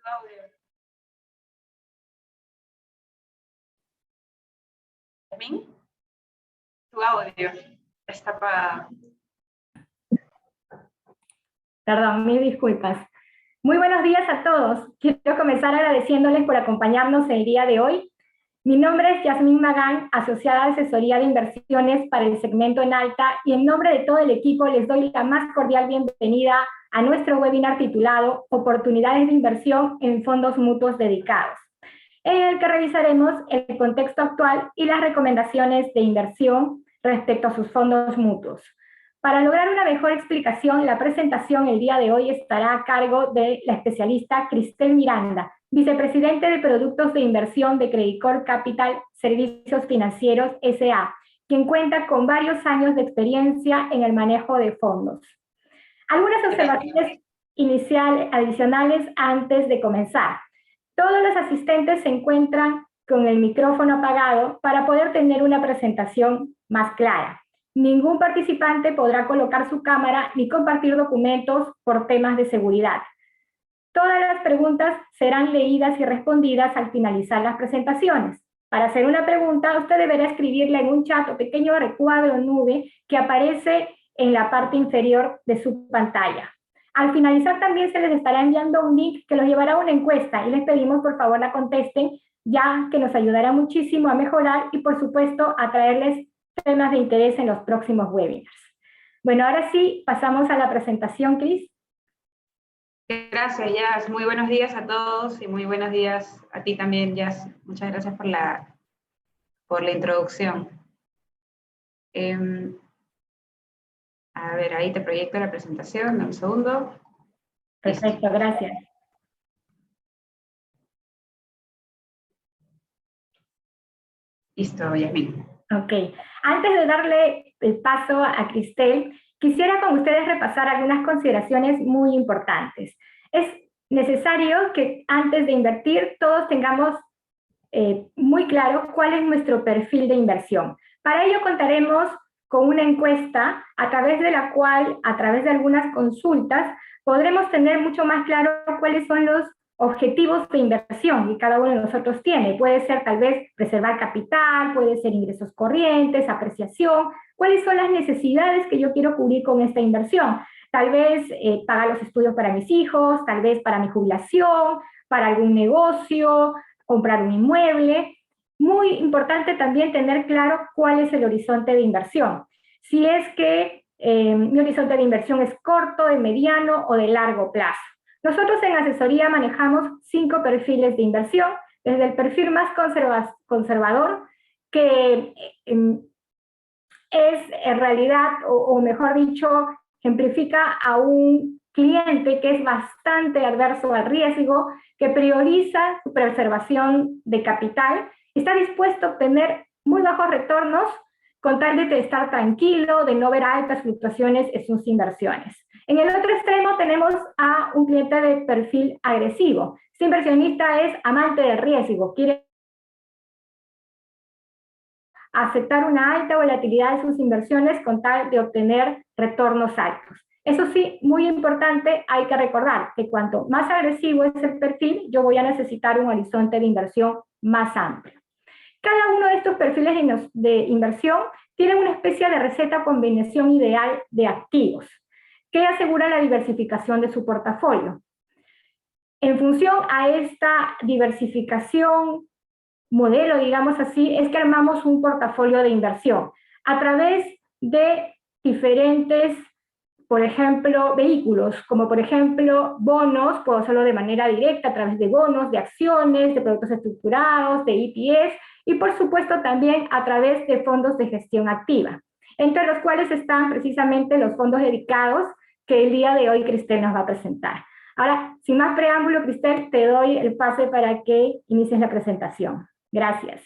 audio. ¿También? Tu audio está apagado. Perdón, mil disculpas. Muy buenos días a todos. Quiero comenzar agradeciéndoles por acompañarnos el día de hoy. Mi nombre es Yasmín Magán, asociada de asesoría de inversiones para el segmento en alta, y en nombre de todo el equipo les doy la más cordial bienvenida a nuestro webinar titulado Oportunidades de inversión en fondos mutuos dedicados, en el que revisaremos el contexto actual y las recomendaciones de inversión respecto a sus fondos mutuos. Para lograr una mejor explicación, la presentación el día de hoy estará a cargo de la especialista Cristel Miranda, vicepresidente de Productos de Inversión de Credit Corp Capital Servicios Financieros S.A., quien cuenta con varios años de experiencia en el manejo de fondos. Algunas observaciones adicionales antes de comenzar. Todos los asistentes se encuentran con el micrófono apagado para poder tener una presentación más clara. Ningún participante podrá colocar su cámara ni compartir documentos por temas de seguridad. Todas las preguntas serán leídas y respondidas al finalizar las presentaciones. Para hacer una pregunta, usted deberá escribirla en un chat o pequeño recuadro nube que aparece en la parte inferior de su pantalla. Al finalizar también se les estará enviando un link que los llevará a una encuesta y les pedimos por favor la contesten, ya que nos ayudará muchísimo a mejorar y por supuesto a traerles temas de interés en los próximos webinars. Bueno, ahora sí, pasamos a la presentación, Cris. Gracias, Yas. Muy buenos días a todos y muy buenos días a ti también, Yas. Muchas gracias por la introducción. A ver, ahí te proyecto la presentación, dame un segundo. Perfecto, Listo. gracias. Listo, Yasmín. Ok. Antes de darle el paso a Cristel, quisiera con ustedes repasar algunas consideraciones muy importantes. Es necesario que antes de invertir todos tengamos muy claro cuál es nuestro perfil de inversión. Para ello contaremos con una encuesta a través de la cual, a través de algunas consultas, podremos tener mucho más claro cuáles son los objetivos de inversión que cada uno de nosotros tiene. Puede ser tal vez preservar capital, puede ser ingresos corrientes, apreciación, cuáles son las necesidades que yo quiero cubrir con esta inversión. Tal vez pagar los estudios para mis hijos, tal vez para mi jubilación, para algún negocio, comprar un inmueble. Muy importante también tener claro cuál es el horizonte de inversión. Si es que mi horizonte de inversión es corto, de mediano o de largo plazo. Nosotros en asesoría manejamos 5 perfiles de inversión, desde el perfil más conservador, que es en realidad, o mejor dicho, ejemplifica a un cliente que es bastante adverso al riesgo, que prioriza su preservación de capital, está dispuesto a obtener muy bajos retornos con tal de estar tranquilo, de no ver altas fluctuaciones en sus inversiones. En el otro extremo tenemos a un cliente de perfil agresivo. Este inversionista es amante del riesgo, quiere aceptar una alta volatilidad de sus inversiones con tal de obtener retornos altos. Eso sí, muy importante, hay que recordar que cuanto más agresivo es el perfil, yo voy a necesitar un horizonte de inversión más amplio. Cada uno de estos perfiles de inversión tiene una especie de receta o combinación ideal de activos que asegura la diversificación de su portafolio. En función a esta diversificación modelo, digamos así, es que armamos un portafolio de inversión a través de diferentes, por ejemplo, vehículos, como por ejemplo bonos, puedo hacerlo de manera directa a través de bonos, de acciones, de productos estructurados, de ETFs, y por supuesto también a través de fondos de gestión activa, entre los cuales están precisamente los fondos dedicados que el día de hoy Cristel nos va a presentar. Ahora, sin más preámbulo, Cristel, te doy el pase para que inicies la presentación. Gracias.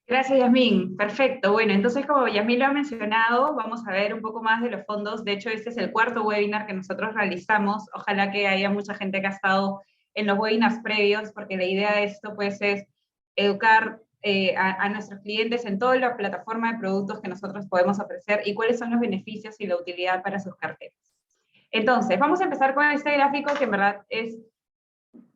Gracias, Yasmín. Perfecto. Bueno, entonces como Yasmín lo ha mencionado, vamos a ver un poco más de los fondos. De hecho, este es el 4º webinar que nosotros realizamos. Ojalá que haya mucha gente que ha estado en los webinars previos, porque la idea de esto pues es educar a nuestros clientes en toda la plataforma de productos que nosotros podemos ofrecer y cuáles son los beneficios y la utilidad para sus carteras. Entonces, vamos a empezar con este gráfico que en verdad es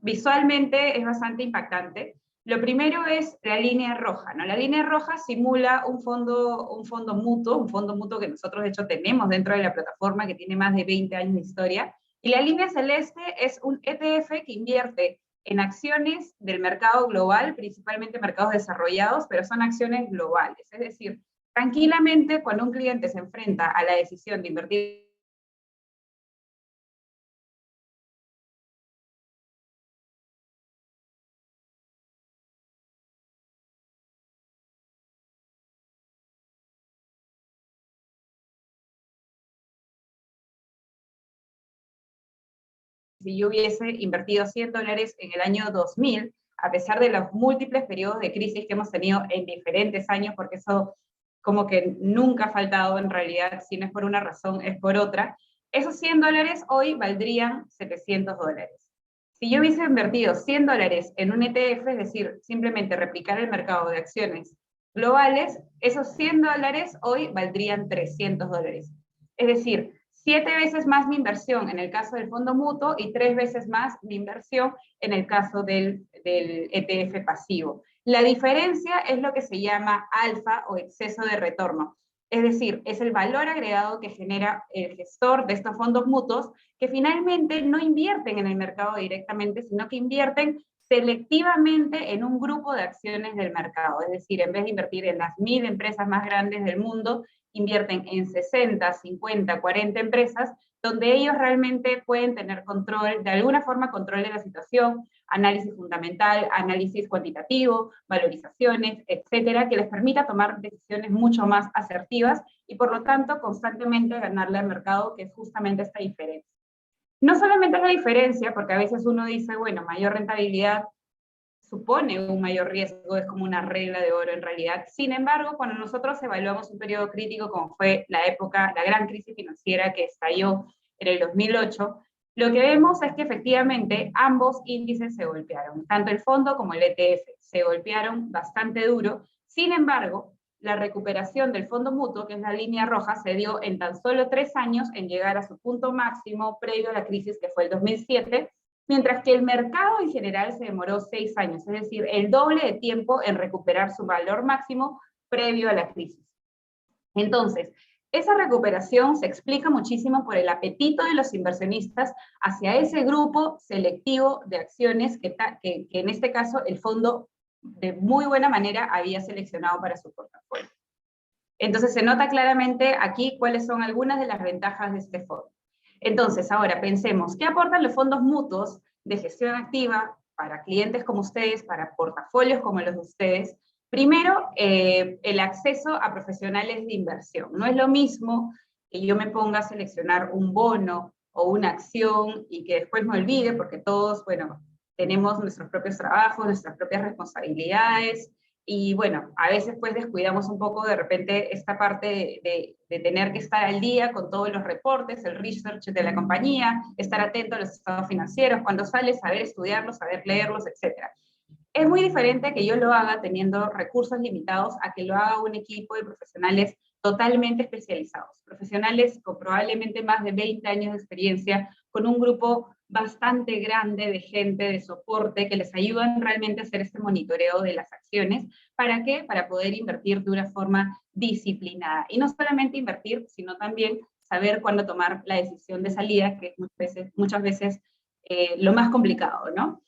visualmente es bastante impactante. Lo primero es la línea roja, ¿no? La línea roja simula un fondo mutuo que nosotros de hecho tenemos dentro de la plataforma que tiene más de 20 años de historia, y la línea celeste es un ETF que invierte en acciones del mercado global, principalmente mercados desarrollados, pero son acciones globales. Es decir, tranquilamente cuando un cliente se enfrenta a la decisión de invertir si yo hubiese invertido $100 en el año 2000, a pesar de los múltiples periodos de crisis que hemos tenido en diferentes años, porque eso como que nunca ha faltado en realidad, si no es por una razón, es por otra, esos $100 hoy valdrían $700. Si yo hubiese invertido $100 en un ETF, es decir, simplemente replicar el mercado de acciones globales, esos $100 hoy valdrían $300. Es decir, 7 veces más mi inversión en el caso del fondo mutuo y 3 veces más mi inversión en el caso del ETF pasivo. La diferencia es lo que se llama alfa o exceso de retorno. Es decir, es el valor agregado que genera el gestor de estos fondos mutuos que finalmente no invierten en el mercado directamente, sino que invierten selectivamente en un grupo de acciones del mercado. Es decir, en vez de invertir en las 1000 empresas más grandes del mundo, invierten en 60, 50, 40 empresas, donde ellos realmente pueden tener control, de alguna forma control de la situación, análisis fundamental, análisis cuantitativo, valorizaciones, etcétera, que les permita tomar decisiones mucho más asertivas y por lo tanto constantemente ganarle al mercado, que es justamente esta diferencia. No solamente es la diferencia, porque a veces uno dice, bueno, mayor rentabilidad supone un mayor riesgo, es como una regla de oro en realidad. Sin embargo, cuando nosotros evaluamos un periodo crítico como fue la época, la gran crisis financiera que estalló en el 2008, lo que vemos es que efectivamente ambos índices se golpearon, tanto el fondo como el ETF, se golpearon bastante duro. Sin embargo, la recuperación del fondo mutuo, que es la línea roja, se dio en tan solo 3 años en llegar a su punto máximo previo a la crisis que fue el 2007, mientras que el mercado en general se demoró 6 años, es decir, el doble de tiempo en recuperar su valor máximo previo a la crisis. Entonces, esa recuperación se explica muchísimo por el apetito de los inversionistas hacia ese grupo selectivo de acciones que en este caso el fondo de muy buena manera había seleccionado para su portafolio. Entonces se nota claramente aquí cuáles son algunas de las ventajas de este fondo. Entonces, ahora pensemos, ¿qué aportan los fondos mutuos de gestión activa para clientes como ustedes, para portafolios como los de ustedes? Primero, el acceso a profesionales de inversión. No es lo mismo que yo me ponga a seleccionar un bono o una acción y que después me olvide, porque todos, bueno, tenemos nuestros propios trabajos, nuestras propias responsabilidades, y bueno, a veces pues descuidamos un poco de repente esta parte de tener que estar al día con todos los reportes, el research de la compañía, estar atento a los estados financieros, cuando sale, saber estudiarlos, saber leerlos, etc. Es muy diferente que yo lo haga teniendo recursos limitados a que lo haga un equipo de profesionales totalmente especializados, profesionales con probablemente más de 20 años de experiencia, con un grupo bastante grande de gente de soporte que les ayudan realmente a hacer este monitoreo de las acciones. ¿Para qué? Para poder invertir de una forma disciplinada. Y no solamente invertir, sino también saber cuándo tomar la decisión de salida, que es muchas veces lo más complicado, ¿no?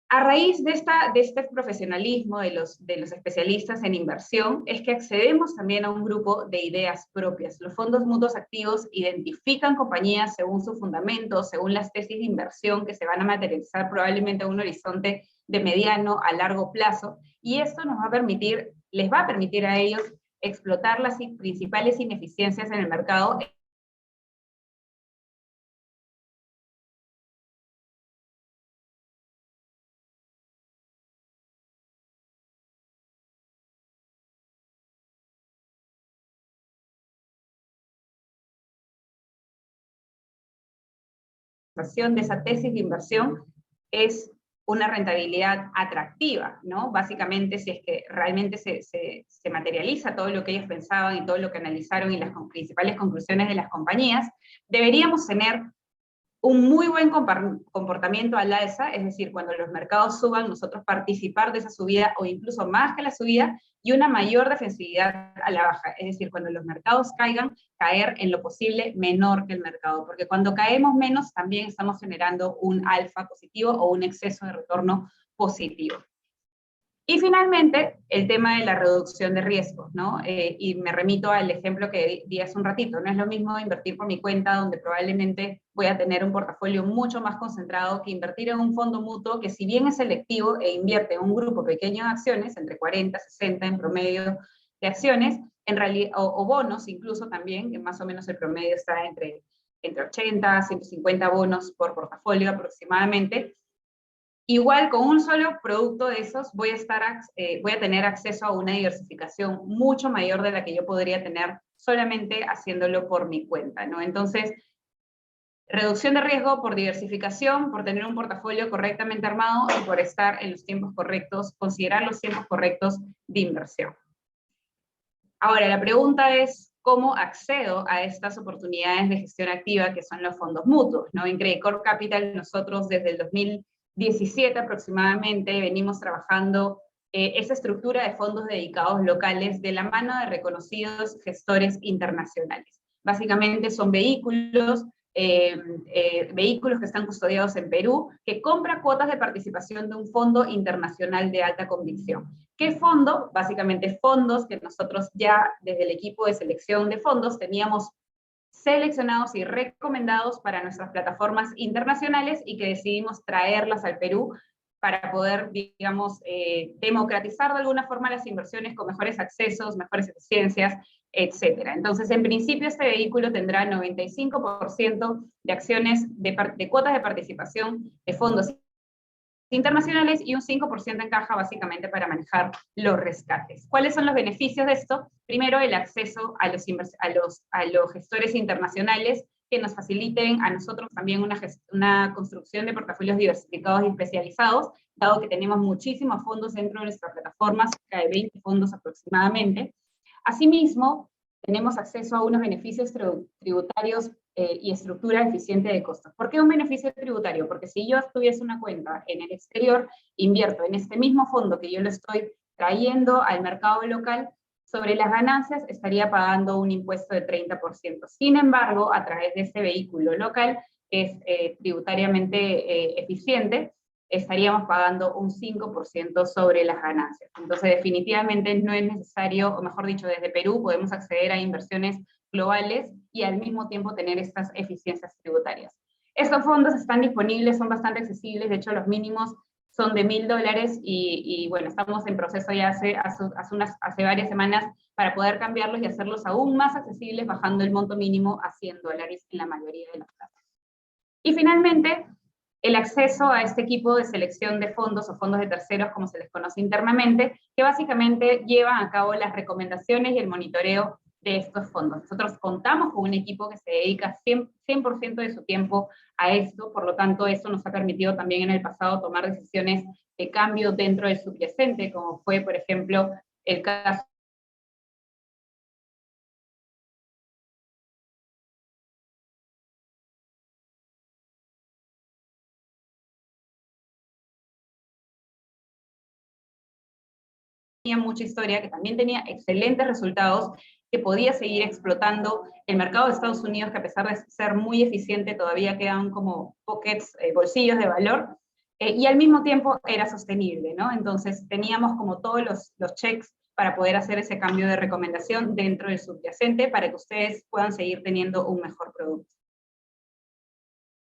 A raíz de este profesionalismo de los especialistas en inversión, es que accedemos también a un grupo de ideas propias. Los fondos mutuos activos identifican compañías según su fundamento, según las tesis de inversión que se van a materializar probablemente a un horizonte de mediano a largo plazo, y esto nos va a permitir, les va a permitir a ellos explotar las principales ineficiencias en el mercado de esa tesis de inversión es una rentabilidad atractiva, ¿no? Básicamente, si es que realmente se materializa todo lo que ellos pensaban y todo lo que analizaron y las principales conclusiones de las compañías, deberíamos tener un muy buen comportamiento al alza, es decir, cuando los mercados suban, nosotros participar de esa subida o incluso más que la subida, y una mayor defensividad a la baja, es decir, cuando los mercados caigan, caer en lo posible menor que el mercado, porque cuando caemos menos también estamos generando un alfa positivo o un exceso de retorno positivo. Y finalmente, el tema de la reducción de riesgos, ¿no? Y me remito al ejemplo que di hace un ratito, no es lo mismo invertir por mi cuenta, donde probablemente voy a tener un portafolio mucho más concentrado, que invertir en un fondo mutuo, que si bien es selectivo e invierte en un grupo pequeño de acciones, entre 40, 60 en promedio de acciones, en realidad, o bonos incluso también, que más o menos el promedio está entre 80, 150 bonos por portafolio aproximadamente. Igual con un solo producto de esos voy a tener acceso a una diversificación mucho mayor de la que yo podría tener solamente haciéndolo por mi cuenta, ¿no? Entonces, reducción de riesgo por diversificación, por tener un portafolio correctamente armado y por estar en los tiempos correctos, considerar los tiempos correctos de inversión. Ahora, la pregunta es, ¿cómo accedo a estas oportunidades de gestión activa que son los fondos mutuos, ¿no? En Credit Corp Capital nosotros desde el 2017 aproximadamente venimos trabajando esa estructura de fondos dedicados locales de la mano de reconocidos gestores internacionales. Básicamente son vehículos que están custodiados en Perú, que compra cuotas de participación de un fondo internacional de alta convicción. ¿Qué fondo? Básicamente fondos que nosotros ya desde el equipo de selección de fondos teníamos seleccionados y recomendados para nuestras plataformas internacionales y que decidimos traerlas al Perú para poder, digamos, democratizar de alguna forma las inversiones con mejores accesos, mejores eficiencias, etc. Entonces, en principio, este vehículo tendrá 95% de acciones de cuotas de participación de fondos internacionales y un 5% en caja básicamente para manejar los rescates. ¿Cuáles son los beneficios de esto? Primero, el acceso a los gestores internacionales que nos faciliten a nosotros también una construcción de portafolios diversificados y especializados, dado que tenemos muchísimos fondos dentro de nuestra plataforma, cerca de 20 fondos aproximadamente. Asimismo, tenemos acceso a unos beneficios tributarios y estructura eficiente de costos. ¿Por qué un beneficio tributario? Porque si yo tuviese una cuenta en el exterior, invierto en este mismo fondo que yo lo estoy trayendo al mercado local, sobre las ganancias estaría pagando un impuesto de 30%. Sin embargo, a través de este vehículo local, que es tributariamente eficiente, estaríamos pagando un 5% sobre las ganancias. Entonces, definitivamente no es necesario, o mejor dicho, desde Perú podemos acceder a inversiones globales y al mismo tiempo tener estas eficiencias tributarias. Estos fondos están disponibles, son bastante accesibles, de hecho los mínimos son de $1.000 y bueno, estamos en proceso ya hace varias semanas para poder cambiarlos y hacerlos aún más accesibles, bajando el monto mínimo a $100 en la mayoría de las plazas. Y finalmente, el acceso a este equipo de selección de fondos o fondos de terceros, como se les conoce internamente, que básicamente llevan a cabo las recomendaciones y el monitoreo de estos fondos. Nosotros contamos con un equipo que se dedica 100% de su tiempo a esto, por lo tanto eso nos ha permitido también en el pasado tomar decisiones de cambio dentro del subyacente, como fue, por ejemplo, el caso tenía mucha historia, que también tenía excelentes resultados, que podía seguir explotando el mercado de Estados Unidos, que a pesar de ser muy eficiente, todavía quedan como pockets, bolsillos de valor, y al mismo tiempo era sostenible, ¿no? Entonces teníamos como todos los checks para poder hacer ese cambio de recomendación dentro del subyacente para que ustedes puedan seguir teniendo un mejor producto.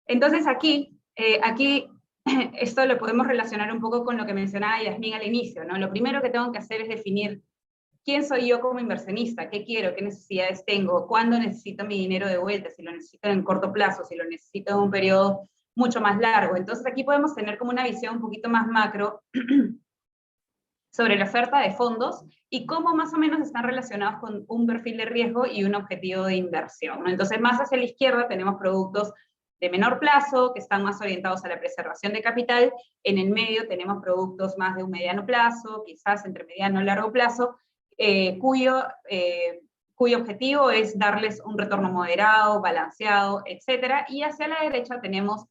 Entonces aquí esto lo podemos relacionar un poco con lo que mencionaba Yasmín al inicio, ¿no? Lo primero que tengo que hacer es definir quién soy yo como inversionista, qué quiero, qué necesidades tengo, cuándo necesito mi dinero de vuelta, si lo necesito en corto plazo, si lo necesito en un periodo mucho más largo. Entonces aquí podemos tener como una visión un poquito más macro sobre la oferta de fondos y cómo más o menos están relacionados con un perfil de riesgo y un objetivo de inversión, ¿no? Entonces más hacia la izquierda tenemos productos de menor plazo, que están más orientados a la preservación de capital. En el medio tenemos productos más de un mediano plazo, quizás entre mediano y largo plazo, cuyo cuyo objetivo es darles un retorno moderado, balanceado, etcétera, y hacia la derecha tenemos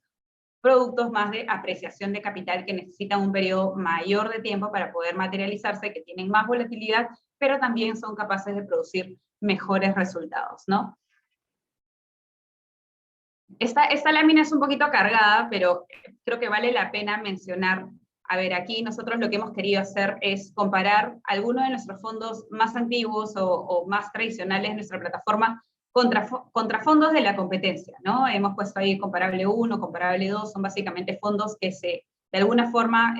productos más de apreciación de capital que necesitan un periodo mayor de tiempo para poder materializarse, que tienen más volatilidad, pero también son capaces de producir mejores resultados, ¿no? Esta lámina es un poquito cargada, pero creo que vale la pena mencionar. A ver, aquí nosotros lo que hemos querido hacer es comparar algunos de nuestros fondos más antiguos o más tradicionales de nuestra plataforma contra fondos de la competencia, ¿no? Hemos puesto ahí comparable 1, comparable 2, son básicamente fondos que de alguna forma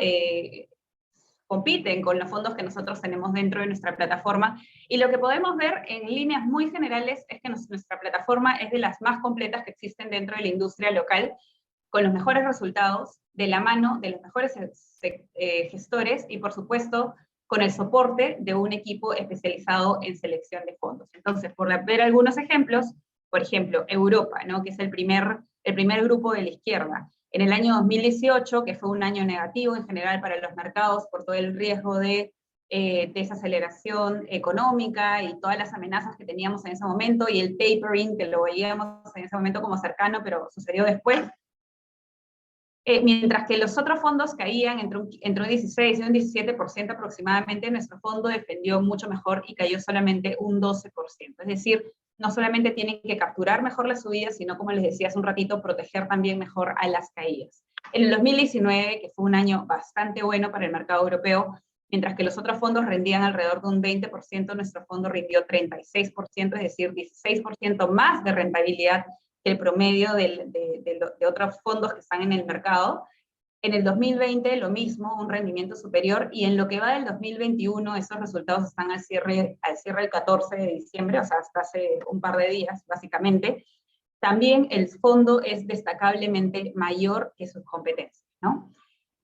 compiten con los fondos que nosotros tenemos dentro de nuestra plataforma. Y lo que podemos ver en líneas muy generales es que nuestra plataforma es de las más completas que existen dentro de la industria local, con los mejores resultados, de la mano de los mejores gestores y, por supuesto, con el soporte de un equipo especializado en selección de fondos. Entonces, por ver algunos ejemplos, por ejemplo, Europa, ¿no? Que es el primer grupo de la izquierda. En el año 2018, que fue un año negativo en general para los mercados por todo el riesgo de desaceleración económica y todas las amenazas que teníamos en ese momento, y el tapering, que lo veíamos en ese momento como cercano, pero sucedió después. Mientras que los otros fondos caían entre un 16 y un 17% aproximadamente, nuestro fondo defendió mucho mejor y cayó solamente un 12%. Es decir, no solamente tienen que capturar mejor las subidas, sino, como les decía hace un ratito, proteger también mejor a las caídas. En el 2019, que fue un año bastante bueno para el mercado europeo, mientras que los otros fondos rendían alrededor de un 20%, nuestro fondo rindió 36%, es decir, 16% más de rentabilidad que el promedio de otros fondos que están en el mercado. En el 2020 lo mismo, un rendimiento superior, y en lo que va del 2021 esos resultados están al cierre del 14 de diciembre, o sea, hasta hace un par de días, básicamente. También el fondo es destacablemente mayor que sus competencias, ¿no?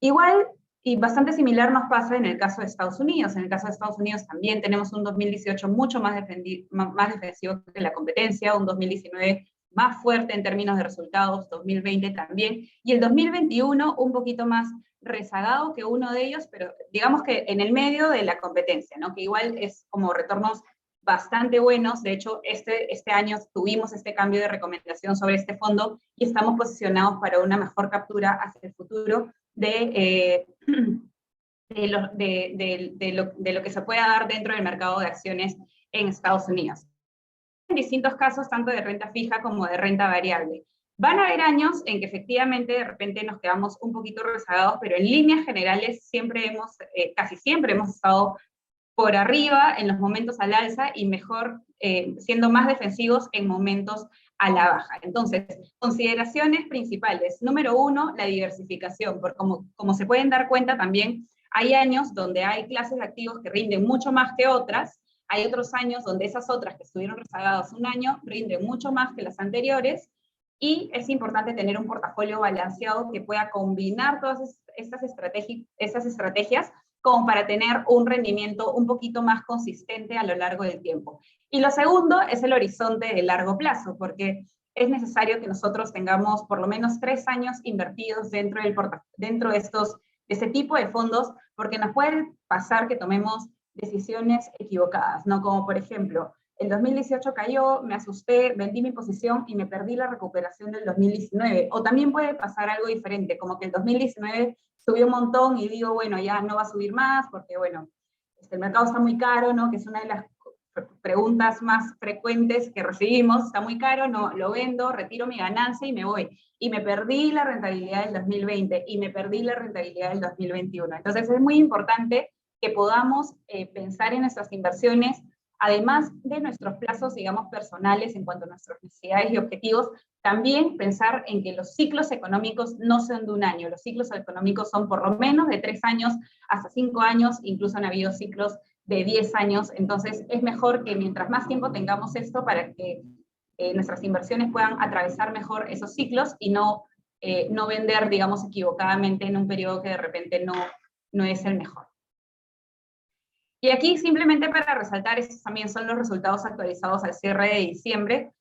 Igual y bastante similar nos pasa en el caso de Estados Unidos. En el caso de Estados Unidos también tenemos un 2018 mucho más defensivo que la competencia, un 2019 más fuerte en términos de resultados, 2020 también, y el 2021 un poquito más rezagado que uno de ellos, pero digamos que en el medio de la competencia, ¿no? Que igual es como retornos bastante buenos. De hecho, este año tuvimos este cambio de recomendación sobre este fondo y estamos posicionados para una mejor captura hacia el futuro de lo que se pueda dar dentro del mercado de acciones en Estados Unidos. En distintos casos, tanto de renta fija como de renta variable. Van a haber años en que efectivamente de repente nos quedamos un poquito rezagados, pero en líneas generales casi siempre hemos estado por arriba en los momentos al alza y mejor, siendo más defensivos en momentos a la baja. Entonces, consideraciones principales. Número 1, la diversificación, porque como se pueden dar cuenta también, hay años donde hay clases de activos que rinden mucho más que otras, hay otros años donde esas otras que estuvieron rezagadas un año rinden mucho más que las anteriores, y es importante tener un portafolio balanceado que pueda combinar todas estas estrategias como para tener un rendimiento un poquito más consistente a lo largo del tiempo. Y lo segundo es el horizonte de largo plazo, porque es necesario que nosotros tengamos por lo menos 3 años invertidos dentro de este tipo de fondos, porque nos puede pasar que tomemos decisiones equivocadas, ¿no? Como por ejemplo, el 2018 cayó, me asusté, vendí mi posición y me perdí la recuperación del 2019. O también puede pasar algo diferente, como que el 2019 subió un montón y digo, bueno, ya no va a subir más porque, bueno, el mercado está muy caro, ¿no? Que es una de las preguntas más frecuentes que recibimos. Está muy caro, no, lo vendo, retiro mi ganancia y me voy. Y me perdí la rentabilidad del 2020 y me perdí la rentabilidad del 2021. Entonces es muy importante que podamos pensar en nuestras inversiones, además de nuestros plazos, digamos, personales en cuanto a nuestras necesidades y objetivos, también pensar en que los ciclos económicos no son de un año. Los ciclos económicos son por lo menos de 3 años hasta 5 años, incluso han habido ciclos de 10 años. Entonces es mejor que mientras más tiempo tengamos esto para que nuestras inversiones puedan atravesar mejor esos ciclos y no vender, digamos, equivocadamente en un periodo que de repente no es el mejor. Y aquí simplemente para resaltar, estos también son los resultados actualizados al cierre de diciembre.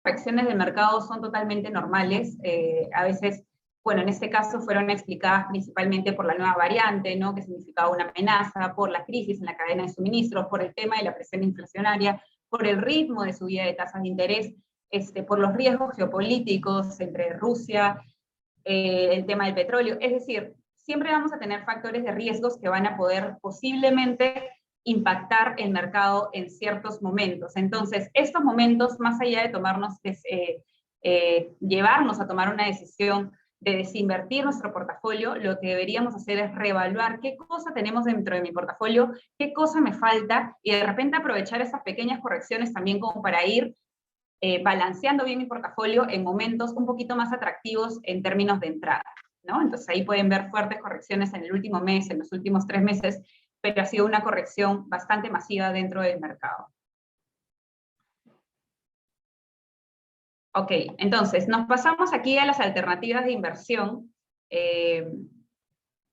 correcciones del mercado son totalmente normales, a veces, bueno, en este caso fueron explicadas principalmente por la nueva variante, ¿no? Que significaba una amenaza, por la crisis en la cadena de suministros, por el tema de la presión inflacionaria, por el ritmo de subida de tasas de interés, por los riesgos geopolíticos entre Rusia, el tema del petróleo. Es decir, siempre vamos a tener factores de riesgos que van a poder posiblemente impactar el mercado en ciertos momentos. Entonces, estos momentos, más allá de llevarnos a tomar una decisión de desinvertir nuestro portafolio, lo que deberíamos hacer es reevaluar qué cosa tenemos dentro de mi portafolio, qué cosa me falta, y de repente aprovechar esas pequeñas correcciones también como para ir balanceando bien mi portafolio en momentos un poquito más atractivos en términos de entrada, ¿no? Entonces ahí pueden ver fuertes correcciones en el último mes, en los últimos 3 meses, pero ha sido una corrección bastante masiva dentro del mercado. Ok, entonces nos pasamos aquí a las alternativas de inversión.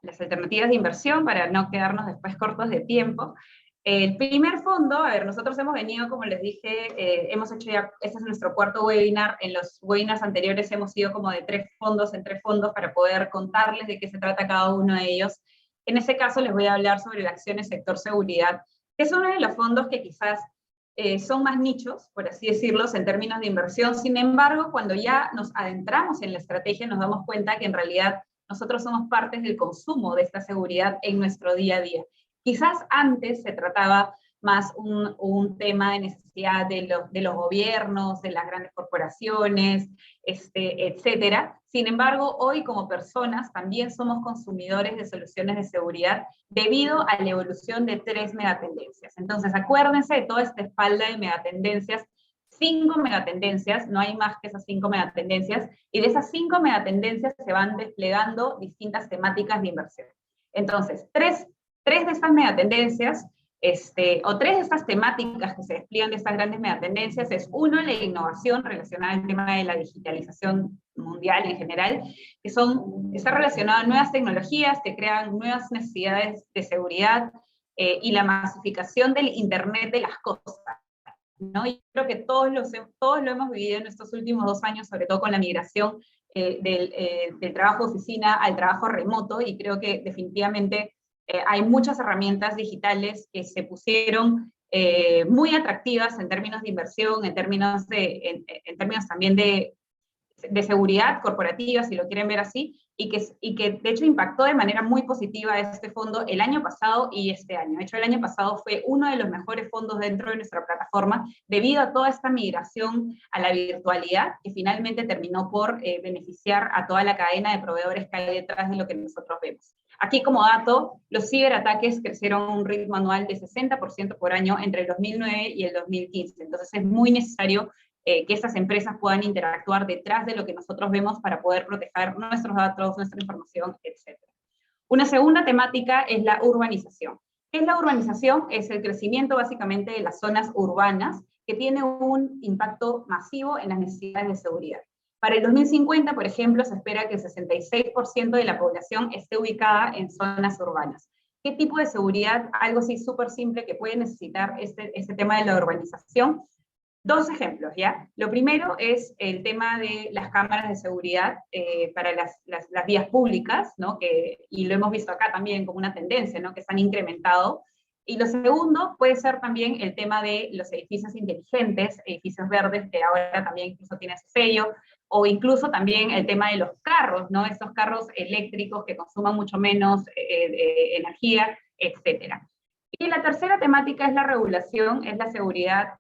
Las alternativas de inversión para no quedarnos después cortos de tiempo. El primer fondo, a ver, nosotros hemos venido, como les dije, hemos hecho ya, este es nuestro cuarto webinar, en los webinars anteriores hemos ido como de 3 fondos en 3 fondos para poder contarles de qué se trata cada uno de ellos. En este caso les voy a hablar sobre las acciones sector seguridad, que es uno de los fondos que quizás son más nichos, por así decirlo, en términos de inversión. Sin embargo, cuando ya nos adentramos en la estrategia, nos damos cuenta que en realidad nosotros somos partes del consumo de esta seguridad en nuestro día a día. Quizás antes se trataba más un tema de necesidad de los gobiernos, de las grandes corporaciones, etcétera. Sin embargo, hoy como personas también somos consumidores de soluciones de seguridad debido a la evolución de 3 megatendencias. Entonces, acuérdense de toda esta espalda de megatendencias, 5 megatendencias, no hay más que esas 5 megatendencias, y de esas 5 megatendencias se van desplegando distintas temáticas de inversión. Entonces, tres de estas megatendencias, o 3 de estas temáticas que se despliegan de estas grandes megatendencias es, uno, la innovación relacionada al tema de la digitalización mundial en general, que está relacionado a nuevas tecnologías que crean nuevas necesidades de seguridad, y la masificación del Internet de las cosas, ¿no? Y creo que todos lo hemos vivido en estos últimos 2 años, sobre todo con la migración del trabajo de oficina al trabajo remoto, y creo que definitivamente hay muchas herramientas digitales que se pusieron muy atractivas en términos de inversión, en términos también de seguridad corporativa, si lo quieren ver así, y que de hecho impactó de manera muy positiva a este fondo el año pasado y este año. De hecho, el año pasado fue uno de los mejores fondos dentro de nuestra plataforma, debido a toda esta migración a la virtualidad, que finalmente terminó por beneficiar a toda la cadena de proveedores que hay detrás de lo que nosotros vemos. Aquí como dato, los ciberataques crecieron a un ritmo anual de 60% por año entre el 2009 y el 2015. Entonces es muy necesario que estas empresas puedan interactuar detrás de lo que nosotros vemos para poder proteger nuestros datos, nuestra información, etc. Una segunda temática es la urbanización. ¿Qué es la urbanización? Es el crecimiento básicamente de las zonas urbanas, que tiene un impacto masivo en las necesidades de seguridad. Para el 2050, por ejemplo, se espera que el 66% de la población esté ubicada en zonas urbanas. ¿Qué tipo de seguridad? Algo así súper simple que puede necesitar este tema de la urbanización. 2 ejemplos, ¿ya? Lo primero es el tema de las cámaras de seguridad para las vías públicas, ¿no? Y lo hemos visto acá también como una tendencia, ¿no? Que se han incrementado. Y lo segundo puede ser también el tema de los edificios inteligentes, edificios verdes, que ahora también incluso tiene su sello, o incluso también el tema de los carros, ¿no? Estos carros eléctricos que consuman mucho menos energía, etcétera. Y la tercera temática es la regulación, es la seguridad.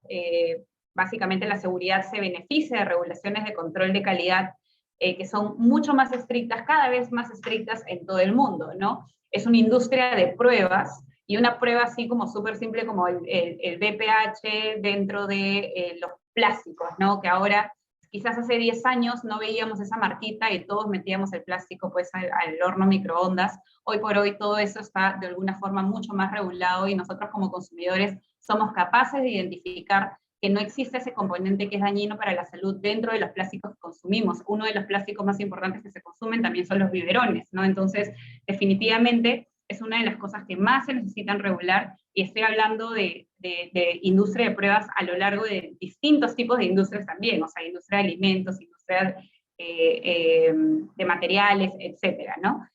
Básicamente la seguridad se beneficia de regulaciones de control de calidad que son mucho más estrictas, cada vez más estrictas en todo el mundo, ¿no? Es una industria de pruebas, y una prueba así como súper simple como el BPH dentro de los plásticos, ¿no? Que ahora, quizás hace 10 años no veíamos esa marquita y todos metíamos el plástico pues al horno microondas. Hoy por hoy todo eso está de alguna forma mucho más regulado, y nosotros como consumidores somos capaces de identificar que no existe ese componente que es dañino para la salud dentro de los plásticos que consumimos. Uno de los plásticos más importantes que se consumen también son los biberones, ¿no? Entonces, definitivamente, es una de las cosas que más se necesitan regular, y estoy hablando de industria de pruebas a lo largo de distintos tipos de industrias también, o sea, industria de alimentos, industria de materiales, etcétera, ¿no?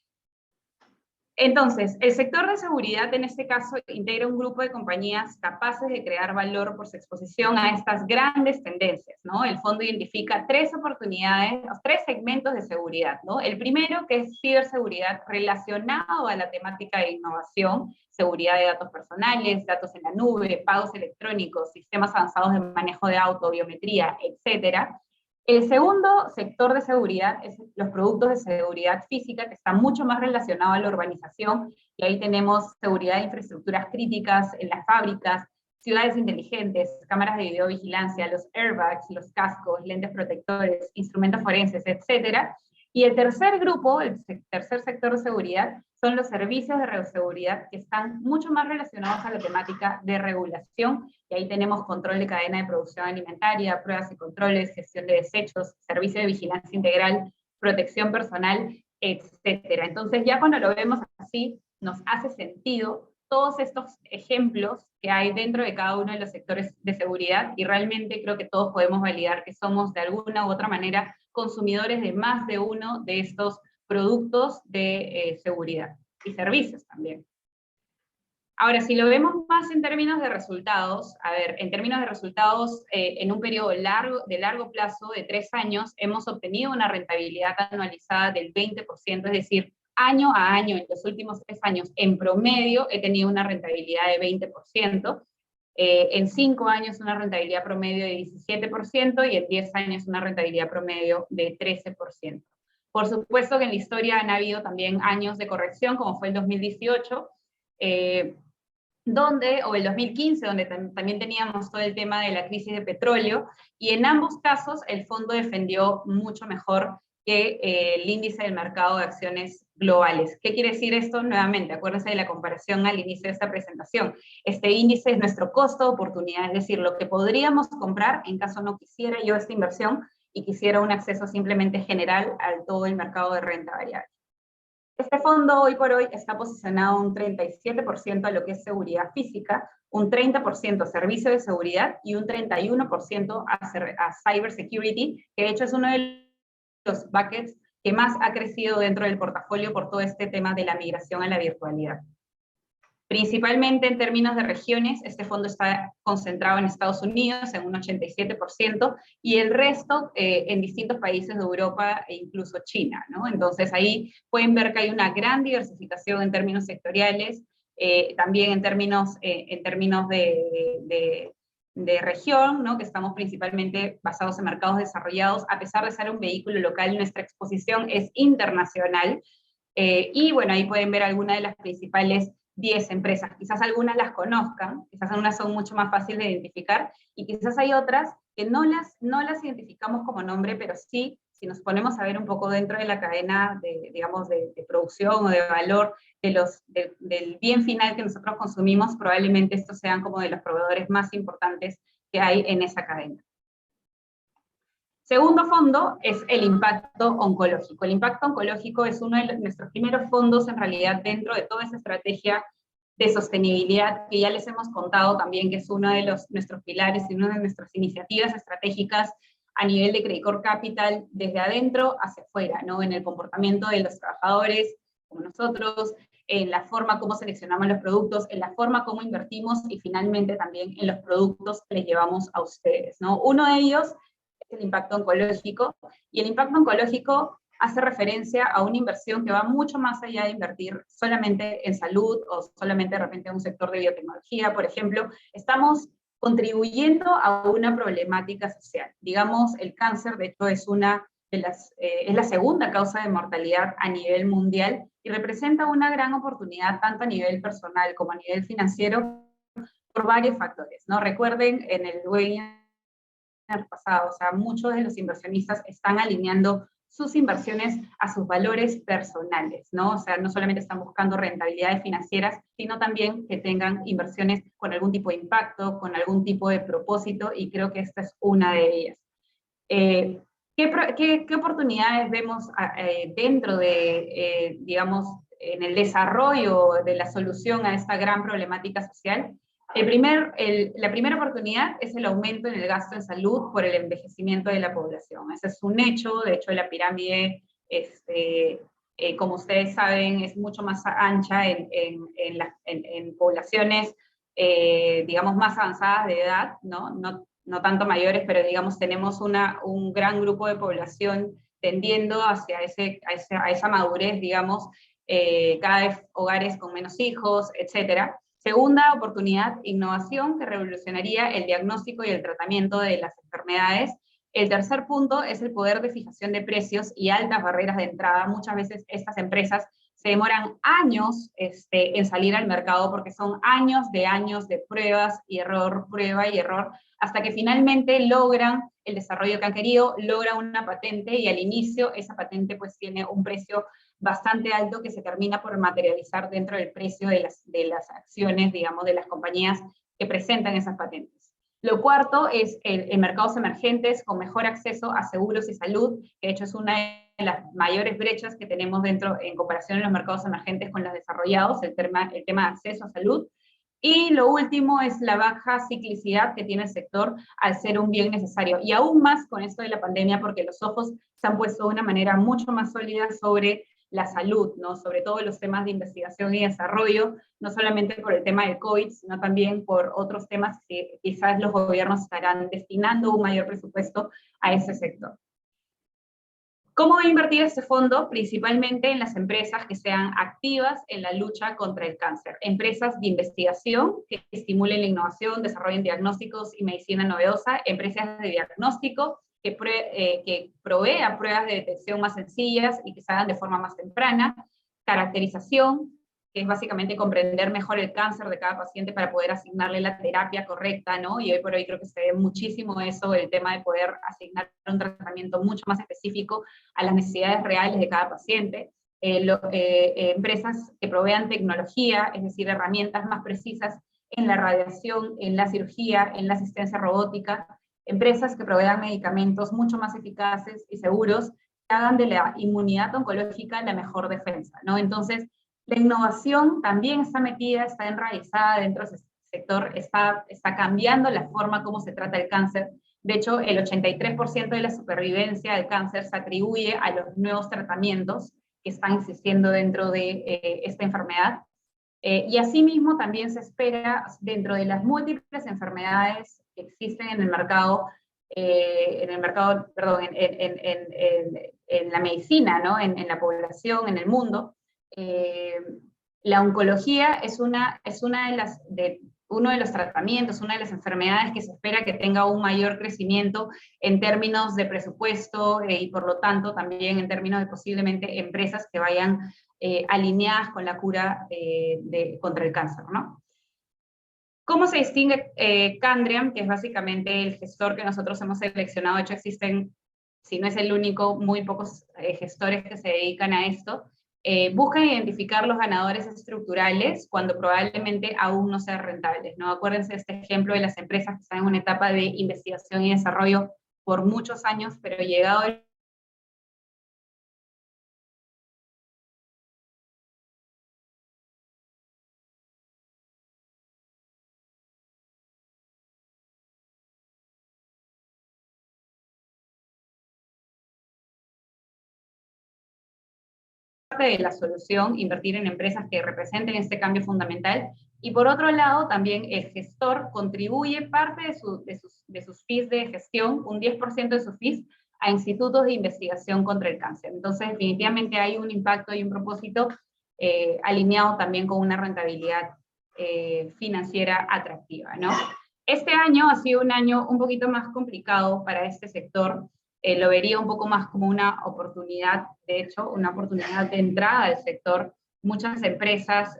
Entonces, el sector de seguridad en este caso integra un grupo de compañías capaces de crear valor por su exposición a estas grandes tendencias, ¿no? El fondo identifica tres oportunidades, tres segmentos de seguridad, ¿no? El primero, que es ciberseguridad relacionado a la temática de innovación, seguridad de datos personales, datos en la nube, pagos electrónicos, sistemas avanzados de manejo de auto, biometría, etcétera. El segundo sector de seguridad es los productos de seguridad física, que está mucho más relacionado a la urbanización, y ahí tenemos seguridad de infraestructuras críticas en las fábricas, ciudades inteligentes, cámaras de videovigilancia, los airbags, los cascos, lentes protectores, instrumentos forenses, etc. Y el tercer grupo, el tercer sector de seguridad, son los servicios de seguridad, que están mucho más relacionados a la temática de regulación, y ahí tenemos control de cadena de producción alimentaria, pruebas y controles, gestión de desechos, servicio de vigilancia integral, protección personal, etcétera. Entonces ya cuando lo vemos así, nos hace sentido todos estos ejemplos que hay dentro de cada uno de los sectores de seguridad, y realmente creo que todos podemos validar que somos de alguna u otra manera consumidores de más de uno de estos productos de seguridad, y servicios también. Ahora, si lo vemos más en términos de resultados, a ver, en términos de resultados, en un periodo de largo plazo, de 3 años, hemos obtenido una rentabilidad anualizada del 20%, es decir, año a año, en los últimos 3 años, en promedio, he tenido una rentabilidad de 20%, en 5 años una rentabilidad promedio de 17%, y en 10 años una rentabilidad promedio de 13%. Por supuesto que en la historia han habido también años de corrección, como fue el 2018, o el 2015, donde también teníamos todo el tema de la crisis de petróleo, y en ambos casos el fondo defendió mucho mejor que el índice del mercado de acciones globales. ¿Qué quiere decir esto? Nuevamente, acuérdense de la comparación al inicio de esta presentación. Este índice es nuestro costo de oportunidad, es decir, lo que podríamos comprar en caso no quisiera yo esta inversión y quisiera un acceso simplemente general a todo el mercado de renta variable. Este fondo hoy por hoy está posicionado un 37% a lo que es seguridad física, un 30% servicio de seguridad y un 31% a cybersecurity, que de hecho es uno de los buckets que más ha crecido dentro del portafolio por todo este tema de la migración a la virtualidad. Principalmente en términos de regiones, este fondo está concentrado en Estados Unidos en un 87%, y el resto en distintos países de Europa e incluso China, ¿no? Entonces ahí pueden ver que hay una gran diversificación en términos sectoriales, también en términos de región, ¿no? Que estamos principalmente basados en mercados desarrollados. A pesar de ser un vehículo local, nuestra exposición es internacional, y bueno, ahí pueden ver algunas de las principales 10 empresas. Quizás algunas las conozcan, quizás algunas son mucho más fáciles de identificar, y quizás hay otras que no las identificamos como nombre, pero sí, si nos ponemos a ver un poco dentro de la cadena digamos, de producción o de valor del bien final que nosotros consumimos, probablemente estos sean como de los proveedores más importantes que hay en esa cadena. Segundo fondo es el impacto oncológico. El impacto oncológico es uno de nuestros primeros fondos, en realidad, dentro de toda esa estrategia de sostenibilidad que ya les hemos contado también, que es uno de nuestros pilares y una de nuestras iniciativas estratégicas a nivel de Credicorp Capital, desde adentro hacia afuera, ¿no? En el comportamiento de los trabajadores, como nosotros, en la forma como seleccionamos los productos, en la forma como invertimos, y finalmente también en los productos que les llevamos a ustedes, ¿no? Uno de ellos el impacto oncológico, y el impacto oncológico hace referencia a una inversión que va mucho más allá de invertir solamente en salud o solamente de repente en un sector de biotecnología, por ejemplo. Estamos contribuyendo a una problemática social. Digamos, el cáncer, de hecho, es la segunda causa de mortalidad a nivel mundial, y representa una gran oportunidad tanto a nivel personal como a nivel financiero por varios factores, ¿no? Recuerden en el webinar pasado, o sea, muchos de los inversionistas están alineando sus inversiones a sus valores personales, ¿no? O sea, no solamente están buscando rentabilidades financieras, sino también que tengan inversiones con algún tipo de impacto, con algún tipo de propósito, y creo que esta es una de ellas. ¿Qué oportunidades vemos dentro de, digamos, en el desarrollo de la solución a esta gran problemática social. La primera oportunidad es el aumento en el gasto en salud por el envejecimiento de la población. Ese es un hecho. De hecho, la pirámide, como ustedes saben, es mucho más ancha en poblaciones, digamos, más avanzadas de edad, ¿no? No tanto mayores, pero digamos, tenemos un gran grupo de población tendiendo hacia esa madurez, digamos, cada vez hogares con menos hijos, etcétera. Segunda oportunidad, innovación que revolucionaría el diagnóstico y el tratamiento de las enfermedades. El tercer punto es el poder de fijación de precios y altas barreras de entrada. Muchas veces estas empresas se demoran años en salir al mercado porque son años de pruebas y error, prueba y error, hasta que finalmente logran el desarrollo que han querido, logran una patente y al inicio esa patente pues tiene un precio bastante alto que se termina por materializar dentro del precio de las acciones, digamos, de las compañías que presentan esas patentes. Lo cuarto es el mercados emergentes con mejor acceso a seguros y salud, que de hecho es una de las mayores brechas que tenemos dentro en comparación en los mercados emergentes con los desarrollados, el tema de acceso a salud. Y lo último es la baja ciclicidad que tiene el sector al ser un bien necesario. Y aún más con esto de la pandemia, porque los ojos se han puesto de una manera mucho más sólida sobre la salud, ¿no? Sobre todo los temas de investigación y desarrollo, no solamente por el tema del COVID, sino también por otros temas que quizás los gobiernos estarán destinando un mayor presupuesto a ese sector. ¿Cómo va a invertir este fondo? Principalmente en las empresas que sean activas en la lucha contra el cáncer. Empresas de investigación que estimulen la innovación, desarrollen diagnósticos y medicina novedosa, empresas de diagnóstico que provean pruebas de detección más sencillas y que se hagan de forma más temprana, caracterización, que es básicamente comprender mejor el cáncer de cada paciente para poder asignarle la terapia correcta, ¿no? Y hoy por hoy creo que se ve muchísimo eso, el tema de poder asignar un tratamiento mucho más específico a las necesidades reales de cada paciente. Empresas que provean tecnología, es decir, herramientas más precisas en la radiación, en la cirugía, en la asistencia robótica, empresas que provean medicamentos mucho más eficaces y seguros, que hagan de la inmunidad oncológica la mejor defensa, ¿no? Entonces, la innovación también está metida, está enraizada dentro del sector, está cambiando la forma como se trata el cáncer. De hecho, el 83% de la supervivencia del cáncer se atribuye a los nuevos tratamientos que están existiendo dentro de esta enfermedad. Y asimismo también se espera, dentro de las múltiples enfermedades que existen en el mercado, perdón, en la medicina, ¿no? En la población, en el mundo, la oncología es uno de los tratamientos, una de las enfermedades que se espera que tenga un mayor crecimiento en términos de presupuesto y por lo tanto también en términos de posiblemente empresas que vayan alineadas con la cura contra el cáncer, ¿no? ¿Cómo se distingue Candriam, que es básicamente el gestor que nosotros hemos seleccionado? De hecho existen, si no es el único, muy pocos gestores que se dedican a esto. Buscan identificar los ganadores estructurales cuando probablemente aún no sean rentables, ¿no? Acuérdense de este ejemplo de las empresas que están en una etapa de investigación y desarrollo por muchos años, pero llegado el de la solución, invertir en empresas que representen este cambio fundamental, y por otro lado también el gestor contribuye parte de sus fees de gestión, un 10% de sus fees, a institutos de investigación contra el cáncer. Entonces definitivamente hay un impacto y un propósito alineado también con una rentabilidad financiera atractiva, ¿no? Este año ha sido un año un poquito más complicado para este sector. Lo vería un poco más como una oportunidad, de hecho, una oportunidad de entrada al sector. Muchas empresas,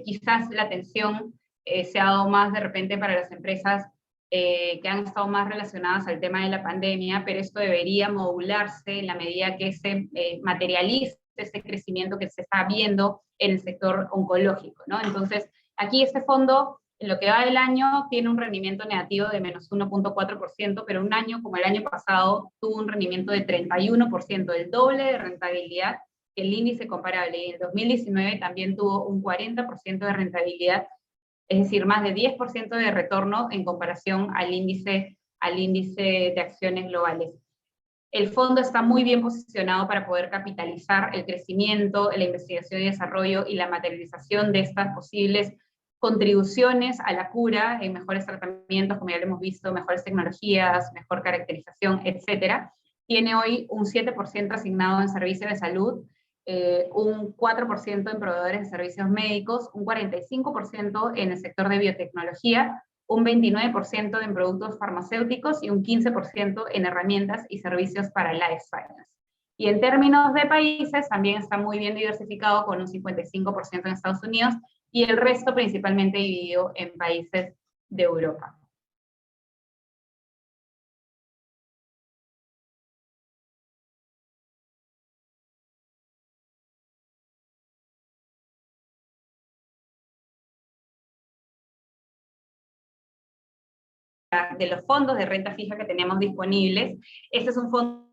quizás la atención se ha dado más de repente para las empresas que han estado más relacionadas al tema de la pandemia, pero esto debería modularse en la medida que se materialice este crecimiento que se está viendo en el sector oncológico, ¿no? Entonces, aquí este fondo, en lo que va del año, tiene un rendimiento negativo de menos 1.4%, pero un año como el año pasado tuvo un rendimiento de 31%, el doble de rentabilidad que el índice comparable, y en el 2019 también tuvo un 40% de rentabilidad, es decir, más de 10% de retorno en comparación al índice de acciones globales. El fondo está muy bien posicionado para poder capitalizar el crecimiento, la investigación y desarrollo y la materialización de estas posibles contribuciones a la cura en mejores tratamientos, como ya lo hemos visto, mejores tecnologías, mejor caracterización, etc. Tiene hoy un 7% asignado en servicios de salud, un 4% en proveedores de servicios médicos, un 45% en el sector de biotecnología, un 29% en productos farmacéuticos y un 15% en herramientas y servicios para life science. Y en términos de países, también está muy bien diversificado con un 55% en Estados Unidos y el resto principalmente dividido en países de Europa. De los fondos de renta fija que tenemos disponibles, este es un fondo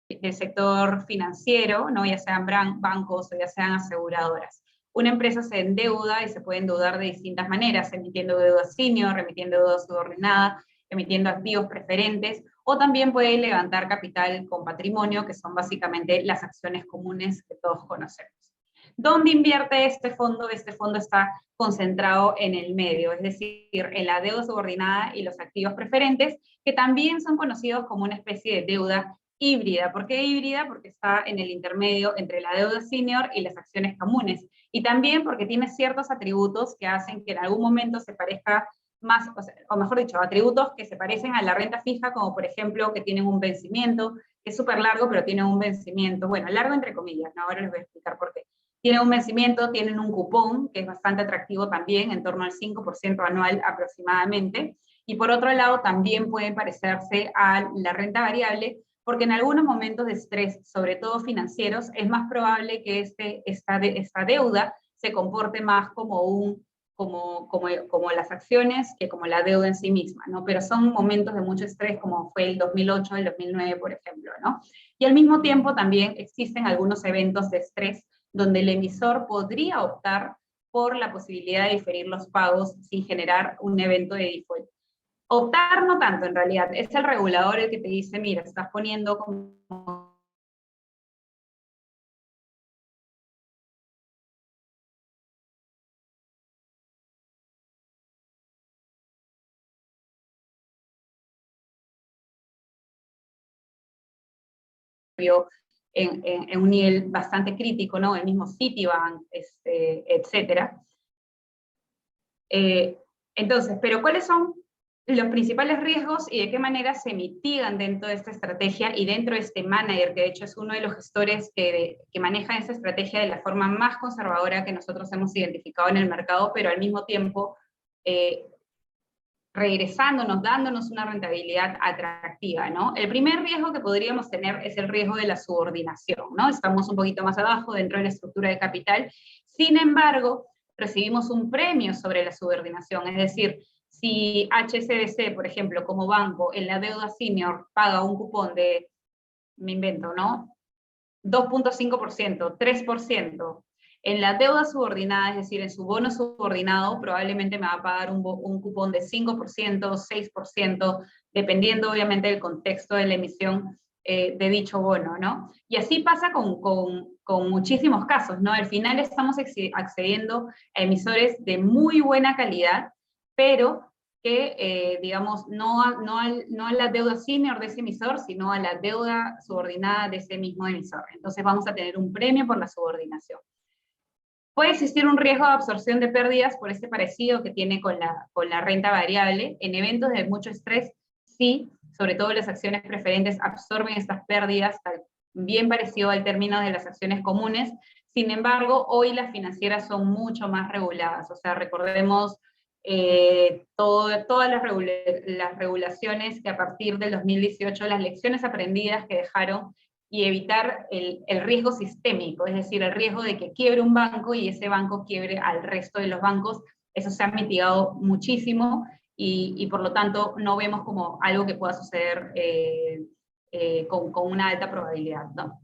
del sector financiero, ¿no? Ya sean bancos o ya sean aseguradoras. Una empresa se endeuda y se puede endeudar de distintas maneras, emitiendo deuda senior, remitiendo deuda subordinada, emitiendo activos preferentes, o también puede levantar capital con patrimonio, que son básicamente las acciones comunes que todos conocemos. ¿Dónde invierte este fondo? Este fondo está concentrado en el medio, es decir, en la deuda subordinada y los activos preferentes, que también son conocidos como una especie de deuda híbrida. ¿Por qué híbrida? Porque está en el intermedio entre la deuda senior y las acciones comunes. Y también porque tiene ciertos atributos que hacen que en algún momento se parezca más, o mejor dicho, atributos que se parecen a la renta fija, como por ejemplo que tienen un vencimiento, que es súper largo, pero tiene un vencimiento, bueno, largo entre comillas, ¿no? Ahora les voy a explicar por qué. Tienen un vencimiento, tienen un cupón, que es bastante atractivo también, en torno al 5% anual aproximadamente, y por otro lado también pueden parecerse a la renta variable, porque en algunos momentos de estrés, sobre todo financieros, es más probable que esta deuda se comporte más como las acciones que como la deuda en sí misma, ¿no? Pero son momentos de mucho estrés, como fue el 2008, el 2009, por ejemplo, ¿no? Y al mismo tiempo también existen algunos eventos de estrés donde el emisor podría optar por la posibilidad de diferir los pagos sin generar un evento de default. Optar no tanto, en realidad, es el regulador el que te dice, mira, estás poniendo como en un nivel bastante crítico, ¿no? El mismo Citibank, etcétera. Entonces, pero ¿cuáles son los principales riesgos y de qué manera se mitigan dentro de esta estrategia y dentro de este manager, que de hecho es uno de los gestores que maneja esa estrategia de la forma más conservadora que nosotros hemos identificado en el mercado, pero al mismo tiempo regresándonos, dándonos una rentabilidad atractiva, ¿no? El primer riesgo que podríamos tener es el riesgo de la subordinación, ¿no? Estamos un poquito más abajo dentro de la estructura de capital, sin embargo, recibimos un premio sobre la subordinación, es decir, si HSBC, por ejemplo, como banco, en la deuda senior paga un cupón de, me invento, ¿no? 2.5%, 3%, en la deuda subordinada, es decir, en su bono subordinado, probablemente me va a pagar un cupón de 5%, 6%, dependiendo obviamente del contexto de la emisión de dicho bono, ¿no? Y así pasa con muchísimos casos, ¿no? Al final estamos accediendo a emisores de muy buena calidad, pero que, digamos, no a la deuda senior de ese emisor, sino a la deuda subordinada de ese mismo emisor. Entonces vamos a tener un premio por la subordinación. Puede existir un riesgo de absorción de pérdidas por este parecido que tiene con la renta variable. En eventos de mucho estrés, sí, sobre todo las acciones preferentes absorben estas pérdidas, bien parecido al término de las acciones comunes. Sin embargo, hoy las financieras son mucho más reguladas. O sea, recordemos todas las regulaciones que a partir del 2018, las lecciones aprendidas que dejaron y evitar el riesgo sistémico, es decir, el riesgo de que quiebre un banco y ese banco quiebre al resto de los bancos. Eso se ha mitigado muchísimo y por lo tanto no vemos como algo que pueda suceder con una alta probabilidad, ¿no?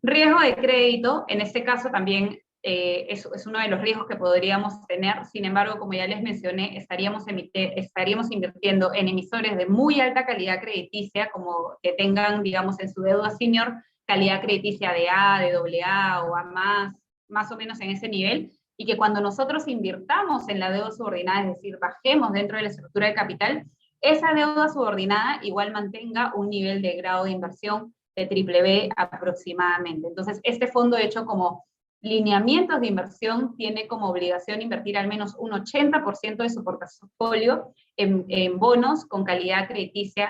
Riesgo de crédito, en este caso también es uno de los riesgos que podríamos tener. Sin embargo, como ya les mencioné, estaríamos invirtiendo en emisores de muy alta calidad crediticia, como que tengan, digamos, en su deuda senior, calidad crediticia de A, de AA o A+, más o menos en ese nivel, y que cuando nosotros invirtamos en la deuda subordinada, es decir, bajemos dentro de la estructura de capital, esa deuda subordinada igual mantenga un nivel de grado de inversión de BBB aproximadamente. Entonces, este fondo, hecho como lineamientos de inversión, tiene como obligación invertir al menos un 80% de su portafolio en bonos con calidad crediticia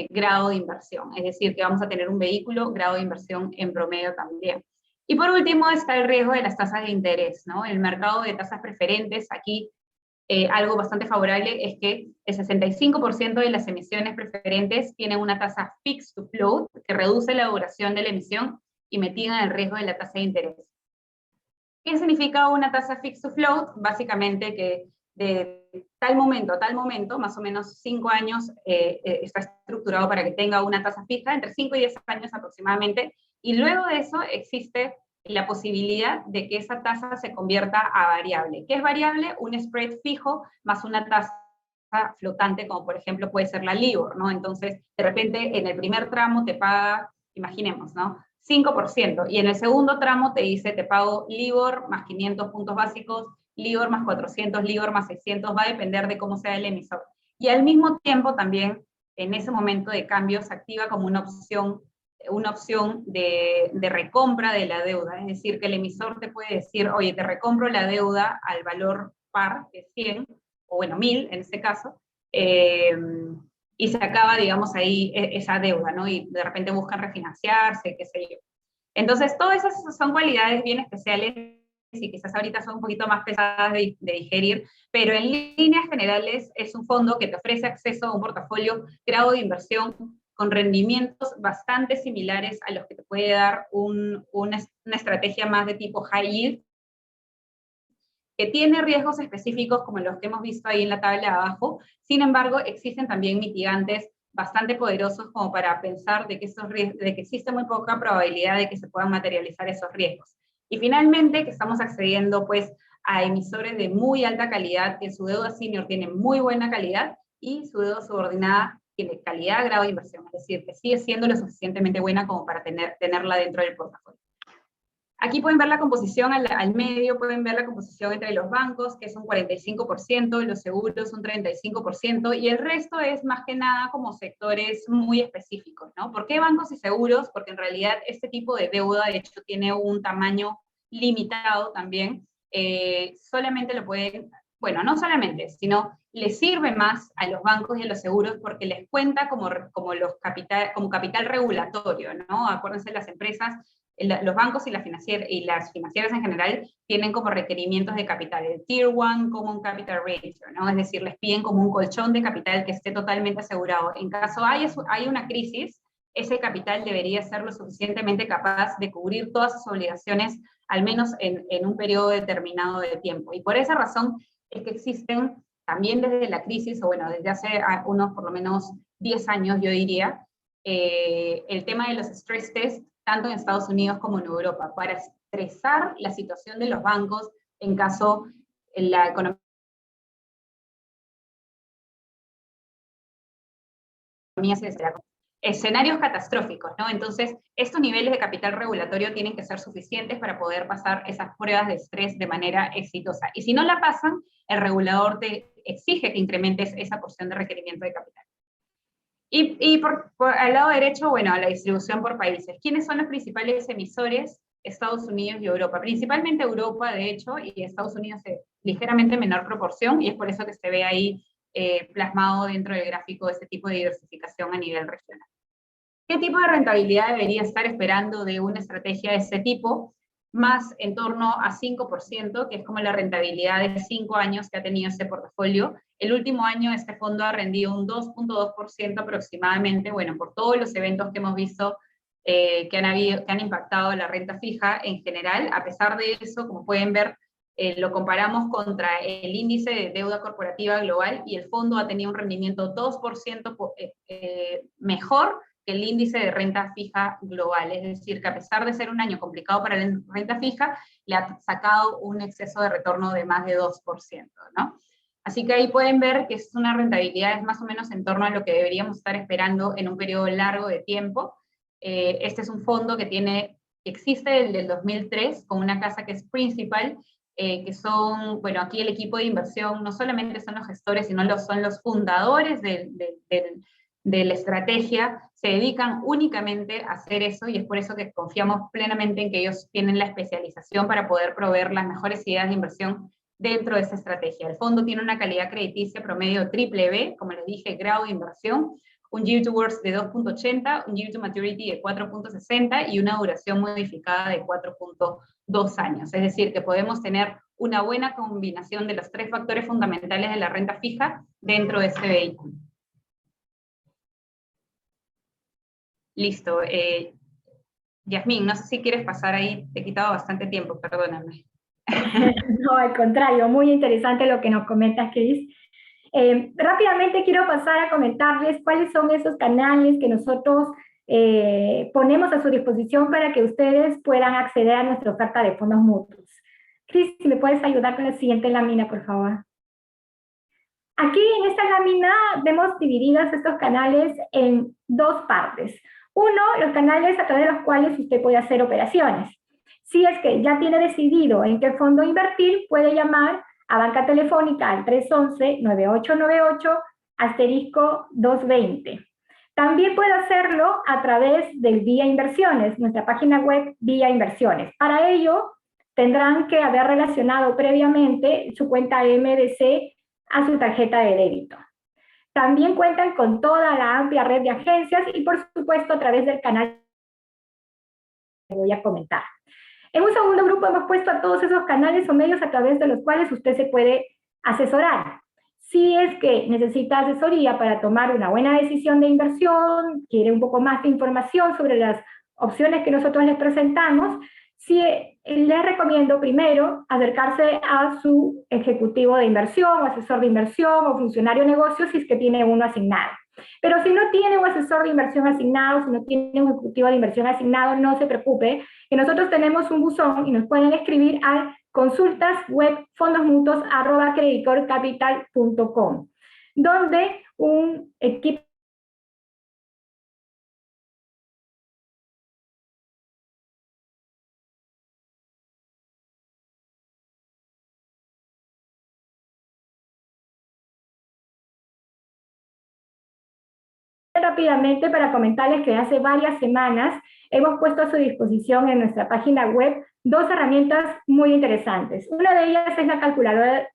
grado de inversión. Es decir, que vamos a tener un vehículo grado de inversión en promedio también. Y por último está el riesgo de las tasas de interés, ¿no? El mercado de tasas preferentes, aquí algo bastante favorable es que el 65% de las emisiones preferentes tienen una tasa fixed to float, que reduce la duración de la emisión y mitiga el riesgo de la tasa de interés. ¿Qué significa una tasa fixed to float? Básicamente que de tal momento a tal momento, más o menos 5 años, está estructurado para que tenga una tasa fija, entre 5 y 10 años aproximadamente, y luego de eso existe la posibilidad de que esa tasa se convierta a variable. ¿Qué es variable? Un spread fijo más una tasa flotante, como por ejemplo puede ser la LIBOR, ¿no? Entonces, de repente, en el primer tramo te paga, imaginemos, ¿no? 5%, y en el segundo tramo te dice, te pago LIBOR más 500 puntos básicos, LIBOR más 400, LIBOR más 600, va a depender de cómo sea el emisor. Y al mismo tiempo también, en ese momento de cambio, se activa como una opción de recompra de la deuda, es decir, que el emisor te puede decir, oye, te recompro la deuda al valor par, que es 100, o bueno, 1000 en este caso, y se acaba, digamos, ahí esa deuda, ¿no? Y de repente buscan refinanciarse, qué sé yo. Entonces, todas esas son cualidades bien especiales y quizás ahorita son un poquito más pesadas de digerir, pero en líneas generales es un fondo que te ofrece acceso a un portafolio grado de inversión con rendimientos bastante similares a los que te puede dar una estrategia más de tipo high yield, que tiene riesgos específicos como los que hemos visto ahí en la tabla de abajo. Sin embargo, existen también mitigantes bastante poderosos como para pensar de que existe muy poca probabilidad de que se puedan materializar esos riesgos. Y finalmente, que estamos accediendo pues a emisores de muy alta calidad, que su deuda senior tiene muy buena calidad y su deuda subordinada tiene calidad, grado de inversión, es decir, que sigue siendo lo suficientemente buena como para tenerla dentro del portafolio. Aquí pueden ver la composición al medio, pueden ver la composición entre los bancos, que es un 45%, los seguros un 35%, y el resto es más que nada como sectores muy específicos, ¿no? ¿Por qué bancos y seguros? Porque en realidad este tipo de deuda, de hecho, tiene un tamaño limitado también. Solamente lo pueden, bueno, no solamente, sino les sirve más a los bancos y a los seguros porque les cuenta como capital regulatorio, ¿no? Acuérdense, las empresas, los bancos y las financieras en general tienen como requerimientos de capital, el Tier 1 Common Capital Ratio, ¿no? Es decir, les piden como un colchón de capital que esté totalmente asegurado. En caso hay una crisis, ese capital debería ser lo suficientemente capaz de cubrir todas sus obligaciones, al menos en un periodo determinado de tiempo. Y por esa razón es que existen, también desde la crisis, o bueno, desde hace unos por lo menos 10 años, yo diría, el tema de los stress tests, tanto en Estados Unidos como en Europa, para estresar la situación de los bancos en caso la economía se desarrolla. Escenarios catastróficos, ¿no? Entonces, estos niveles de capital regulatorio tienen que ser suficientes para poder pasar esas pruebas de estrés de manera exitosa. Y si no la pasan, el regulador te exige que incrementes esa porción de requerimiento de capital. Y al lado derecho, bueno, la distribución por países. ¿Quiénes son los principales emisores? Estados Unidos y Europa. Principalmente Europa, de hecho, y Estados Unidos en ligeramente menor proporción, y es por eso que se ve ahí plasmado dentro del gráfico ese tipo de diversificación a nivel regional. ¿Qué tipo de rentabilidad debería estar esperando de una estrategia de ese tipo? Más en torno a 5%, que es como la rentabilidad de 5 años que ha tenido este portafolio. El último año este fondo ha rendido un 2.2% aproximadamente, bueno, por todos los eventos que hemos visto que han impactado la renta fija en general. A pesar de eso, como pueden ver, lo comparamos contra el índice de deuda corporativa global y el fondo ha tenido un rendimiento 2% mejor que el índice de renta fija global. Es decir, que a pesar de ser un año complicado para la renta fija, le ha sacado un exceso de retorno de más de 2%, ¿no? Así que ahí pueden ver que es una rentabilidad más o menos en torno a lo que deberíamos estar esperando en un periodo largo de tiempo. Este es un fondo que existe desde el 2003 con una casa que es Principal, que son, bueno, aquí el equipo de inversión no solamente son los gestores, sino son los fundadores de la estrategia, se dedican únicamente a hacer eso y es por eso que confiamos plenamente en que ellos tienen la especialización para poder proveer las mejores ideas de inversión dentro de esa estrategia. El fondo tiene una calidad crediticia promedio triple B, como les dije, grado de inversión, un yield to worst de 2.80, un yield to maturity de 4.60 y una duración modificada de 4.2 años. Es decir, que podemos tener una buena combinación de los tres factores fundamentales de la renta fija dentro de este vehículo. Listo. Yasmín, no sé si quieres pasar ahí, te he quitado bastante tiempo, perdóname. No, al contrario, muy interesante lo que nos comentas, Cris. Rápidamente quiero pasar a comentarles cuáles son esos canales que nosotros ponemos a su disposición para que ustedes puedan acceder a nuestra oferta de fondos mutuos. Cris, si me puedes ayudar con la siguiente lámina, por favor. Aquí en esta lámina vemos divididos estos canales en dos partes. Uno, los canales a través de los cuales usted puede hacer operaciones. Si es que ya tiene decidido en qué fondo invertir, puede llamar a Banca Telefónica al 311-9898-220. También puede hacerlo a través del Vía Inversiones, nuestra página web Vía Inversiones. Para ello, tendrán que haber relacionado previamente su cuenta MDC a su tarjeta de débito. También cuentan con toda la amplia red de agencias y, por supuesto, a través del canal que voy a comentar. En un segundo grupo hemos puesto a todos esos canales o medios a través de los cuales usted se puede asesorar. Si es que necesita asesoría para tomar una buena decisión de inversión, quiere un poco más de información sobre las opciones que nosotros les presentamos, les recomiendo primero acercarse a su ejecutivo de inversión, o asesor de inversión, o funcionario de negocios, si es que tiene uno asignado. Pero si no tiene un asesor de inversión asignado, si no tiene un ejecutivo de inversión asignado, no se preocupe, que nosotros tenemos un buzón y nos pueden escribir al consultaswebfondosmutuos@creditcorecapital.com, donde un equipo rápidamente para comentarles que hace varias semanas hemos puesto a su disposición en nuestra página web dos herramientas muy interesantes. Una de ellas es la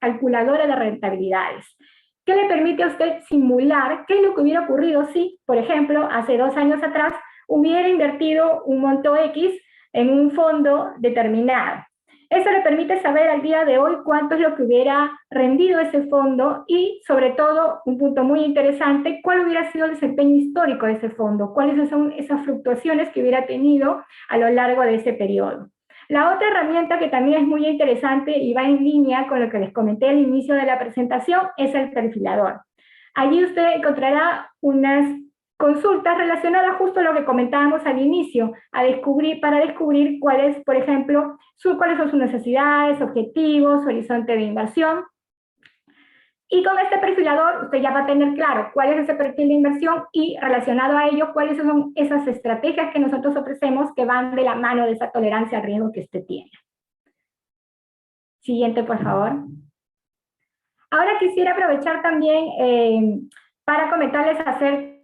calculadora de rentabilidades, que le permite a usted simular qué es lo que hubiera ocurrido si, por ejemplo, hace 2 años atrás hubiera invertido un monto X en un fondo determinado. Eso le permite saber al día de hoy cuánto es lo que hubiera rendido ese fondo y, sobre todo, un punto muy interesante, cuál hubiera sido el desempeño histórico de ese fondo, cuáles son esas fluctuaciones que hubiera tenido a lo largo de ese periodo. La otra herramienta que también es muy interesante y va en línea con lo que les comenté al inicio de la presentación es el perfilador. Allí usted encontrará unas consultas relacionadas justo a lo que comentábamos al inicio, para descubrir cuáles, por ejemplo, cuáles son sus necesidades, objetivos, horizonte de inversión. Y con este perfilador usted ya va a tener claro cuál es ese perfil de inversión y relacionado a ello cuáles son esas estrategias que nosotros ofrecemos que van de la mano de esa tolerancia al riesgo que usted tiene. Siguiente, por favor. Ahora quisiera aprovechar también para comentarles acerca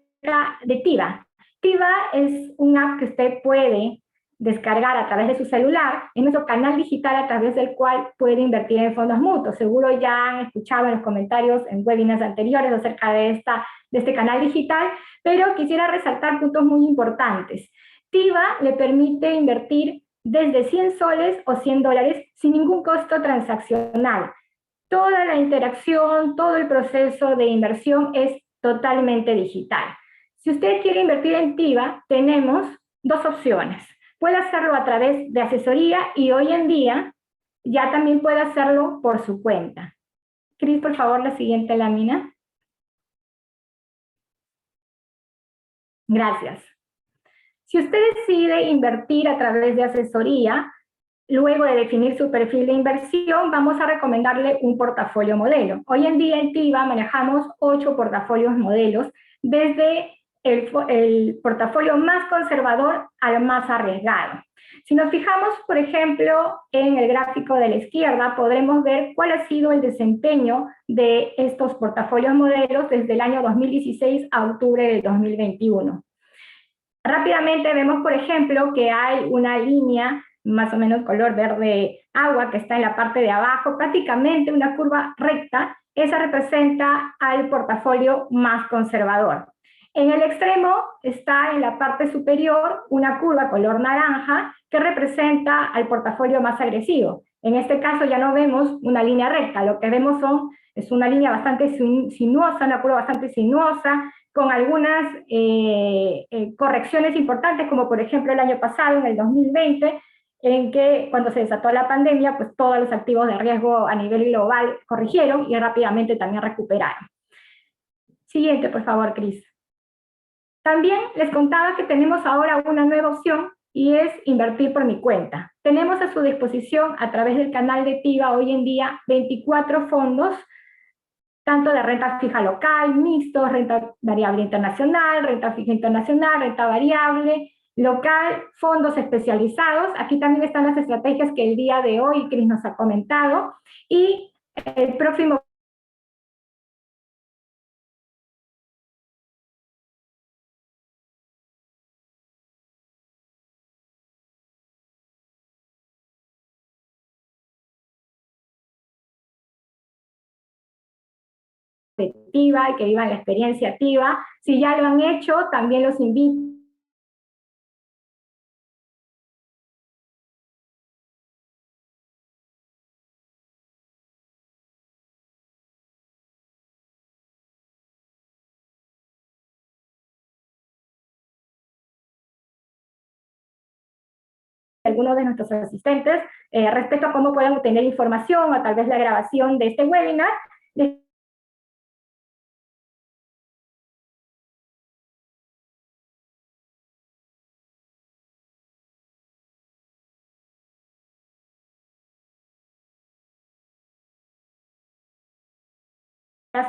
de Tiva. Tiva es una app que usted puede descargar a través de su celular, es nuestro canal digital a través del cual puede invertir en fondos mutuos. Seguro ya han escuchado en los comentarios en webinars anteriores acerca de este canal digital, pero quisiera resaltar puntos muy importantes. Tiva le permite invertir desde 100 soles o $100 sin ningún costo transaccional. Toda la interacción, todo el proceso de inversión es totalmente digital. Si usted quiere invertir en Tiva, tenemos dos opciones. Puede hacerlo a través de asesoría y hoy en día ya también puede hacerlo por su cuenta. Cris, por favor, la siguiente lámina. Gracias. Si usted decide invertir a través de asesoría, luego de definir su perfil de inversión, vamos a recomendarle un portafolio modelo. Hoy en día en TIVA manejamos 8 portafolios modelos, desde el portafolio más conservador al más arriesgado. Si nos fijamos, por ejemplo, en el gráfico de la izquierda, podremos ver cuál ha sido el desempeño de estos portafolios modelos desde el año 2016 a octubre del 2021. Rápidamente vemos, por ejemplo, que hay una línea más o menos color verde agua que está en la parte de abajo, prácticamente una curva recta. Esa representa al portafolio más conservador. En el extremo está en la parte superior una curva color naranja que representa al portafolio más agresivo. En este caso ya no vemos una línea recta, lo que vemos es una línea bastante sinuosa, una curva bastante sinuosa, con algunas correcciones importantes, como por ejemplo el año pasado, en el 2020, en que cuando se desató la pandemia, pues todos los activos de riesgo a nivel global corrigieron y rápidamente también recuperaron. Siguiente, por favor, Cris. También les contaba que tenemos ahora una nueva opción y es invertir por mi cuenta. Tenemos a su disposición a través del canal de TIVA hoy en día 24 fondos, tanto de renta fija local, mixtos, renta variable internacional, renta fija internacional, renta variable, local, fondos especializados. Aquí también están las estrategias que el día de hoy Cris nos ha comentado. Y el próximo activa y que vivan la experiencia activa. Si ya lo han hecho, también los invito algunos de nuestros asistentes respecto a cómo pueden obtener información o tal vez la grabación de este webinar.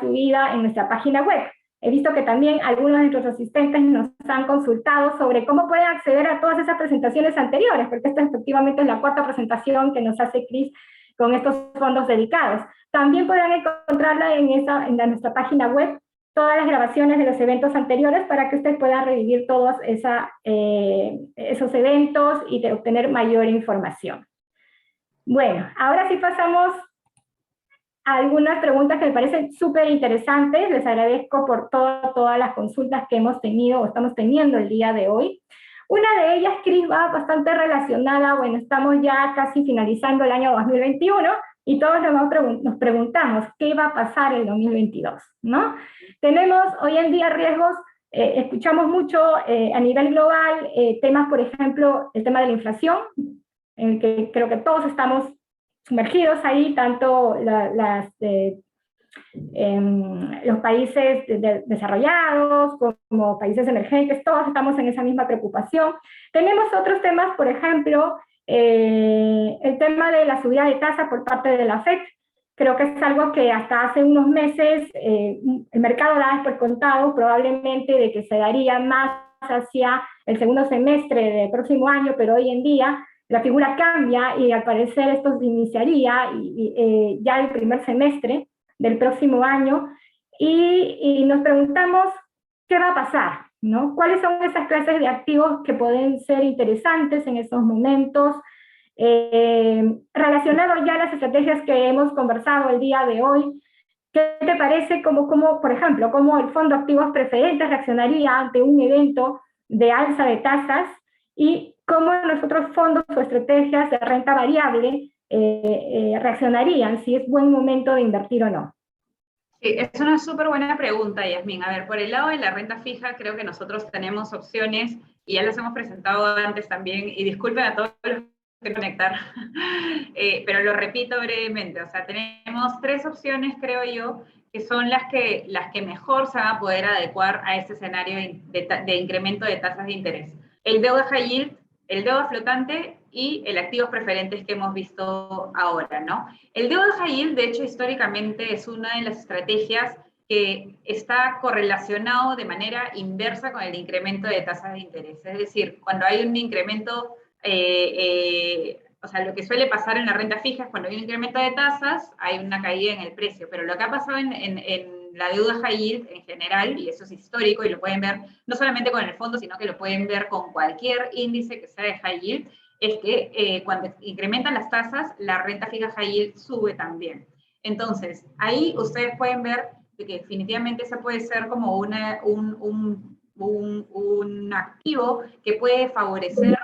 Subida en nuestra página web. He visto que también algunos de nuestros asistentes nos han consultado sobre cómo pueden acceder a todas esas presentaciones anteriores, porque esta efectivamente es la cuarta presentación que nos hace Cris con estos fondos dedicados. También podrán encontrarla en nuestra página web, todas las grabaciones de los eventos anteriores para que usted pueda revivir todos esos eventos y de obtener mayor información. Bueno, ahora sí pasamos algunas preguntas que me parecen súper interesantes. Les agradezco por todas las consultas que hemos tenido o estamos teniendo el día de hoy. Una de ellas, Cris, va bastante relacionada, bueno, estamos ya casi finalizando el año 2021 y todos nos preguntamos qué va a pasar en el 2022, ¿no? Tenemos hoy en día riesgos, escuchamos mucho a nivel global temas, por ejemplo, el tema de la inflación, en el que creo que todos estamos sumergidos ahí, tanto los países desarrollados como países emergentes, todos estamos en esa misma preocupación. Tenemos otros temas, por ejemplo, el tema de la subida de tasa por parte de la FED. Creo que es algo que hasta hace unos meses el mercado daba por contado, probablemente de que se daría más hacia el segundo semestre del próximo año, pero hoy en día la figura cambia y al parecer esto se iniciaría ya el primer semestre del próximo año y nos preguntamos qué va a pasar, ¿no? ¿Cuáles son esas clases de activos que pueden ser interesantes en esos momentos? Relacionado ya a las estrategias que hemos conversado el día de hoy, ¿qué te parece por ejemplo, cómo el fondo activos preferentes reaccionaría ante un evento de alza de tasas y cómo los otros fondos o estrategias de renta variable reaccionarían, si es buen momento de invertir o no? Sí, es una súper buena pregunta, Yasmín. A ver, por el lado de la renta fija, creo que nosotros tenemos opciones y ya los hemos presentado antes también, y disculpen a todos los que no conectar, pero lo repito brevemente, o sea, tenemos tres opciones, creo yo, que son las que mejor se van a poder adecuar a este escenario de incremento de tasas de interés. El deuda high yield, el deuda flotante y el activos preferentes que hemos visto ahora, ¿no? El deuda high yield, de hecho, históricamente es una de las estrategias que está correlacionado de manera inversa con el incremento de tasas de interés. Es decir, cuando hay un incremento, o sea, lo que suele pasar en la renta fija es cuando hay un incremento de tasas, hay una caída en el precio. Pero lo que ha pasado en la deuda high yield en general, y eso es histórico, y lo pueden ver no solamente con el fondo, sino que lo pueden ver con cualquier índice que sea de high yield, es que cuando incrementan las tasas, la renta fija high yield sube también. Entonces, ahí ustedes pueden ver de que definitivamente esa puede ser como un activo que puede favorecer el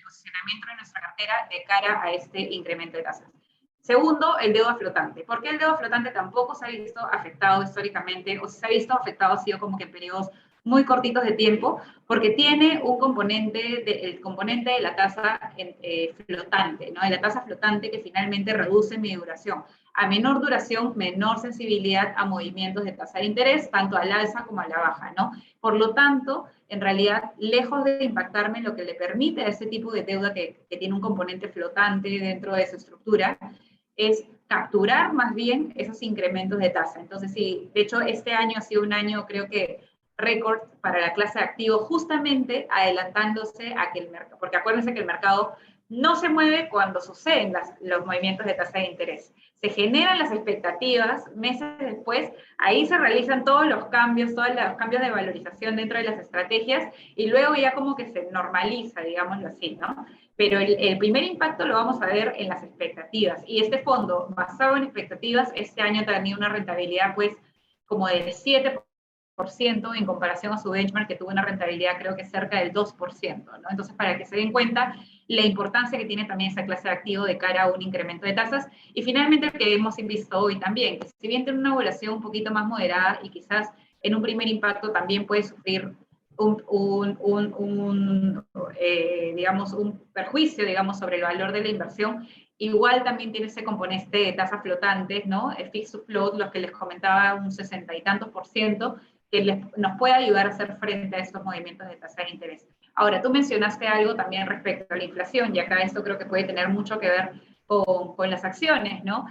posicionamiento de nuestra cartera de cara a este incremento de tasas. Segundo, el deuda flotante. ¿Por qué el deuda flotante tampoco se ha visto afectado históricamente, o si se ha visto afectado ha sido como que en periodos muy cortitos de tiempo? Porque tiene un componente, el componente de la tasa flotante, ¿no? De la tasa flotante que finalmente reduce mi duración. A menor duración, menor sensibilidad a movimientos de tasa de interés, tanto al alza como a la baja, ¿no? Por lo tanto, en realidad, lejos de impactarme, lo que le permite a ese tipo de deuda que tiene un componente flotante dentro de su estructura, es capturar más bien esos incrementos de tasa. Entonces, sí, de hecho, este año ha sido un año, creo que, récord para la clase de activos, justamente adelantándose a que el mercado, porque acuérdense que el mercado no se mueve cuando suceden los movimientos de tasa de interés. Se generan las expectativas, meses después, ahí se realizan todos los cambios de valorización dentro de las estrategias, y luego ya como que se normaliza, digámoslo así, ¿no? Pero el primer impacto lo vamos a ver en las expectativas, y este fondo, basado en expectativas, este año ha tenido una rentabilidad, pues, como del 7% en comparación a su benchmark, que tuvo una rentabilidad creo que cerca del 2%, ¿no? Entonces, para que se den cuenta la importancia que tiene también esa clase de activo de cara a un incremento de tasas. Y finalmente, lo que hemos visto hoy también, que si bien tiene una evaluación un poquito más moderada y quizás en un primer impacto también puede sufrir digamos, un perjuicio, digamos, sobre el valor de la inversión, igual también tiene ese componente de tasas flotantes, ¿no? El fixed to float, los que les comentaba, un 60 y tantos %, que nos puede ayudar a hacer frente a estos movimientos de tasa de interés. Ahora, tú mencionaste algo también respecto a la inflación, y acá esto creo que puede tener mucho que ver con las acciones, ¿no?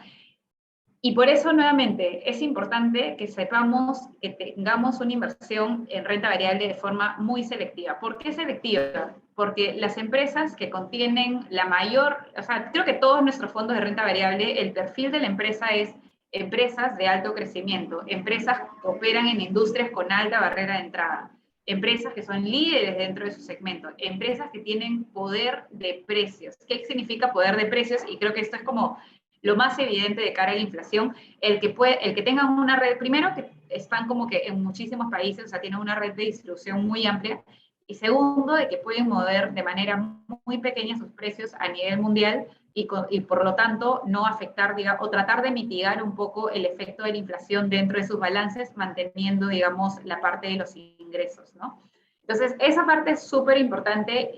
Y por eso, nuevamente, es importante que sepamos que tengamos una inversión en renta variable de forma muy selectiva. ¿Por qué selectiva? Porque las empresas que contienen la mayor, o sea, creo que todos nuestros fondos de renta variable, el perfil de la empresa es empresas de alto crecimiento, empresas que operan en industrias con alta barrera de entrada, empresas que son líderes dentro de su segmento, empresas que tienen poder de precios. ¿Qué significa poder de precios? Y creo que esto es como lo más evidente de cara a la inflación, el que tengan una red, primero que están como que en muchísimos países, o sea, tienen una red de distribución muy amplia, y segundo, de que pueden mover de manera muy pequeña sus precios a nivel mundial y por lo tanto no afectar, digamos, o tratar de mitigar un poco el efecto de la inflación dentro de sus balances, manteniendo, digamos, la parte de los ingresos, ¿no? Entonces, esa parte es súper importante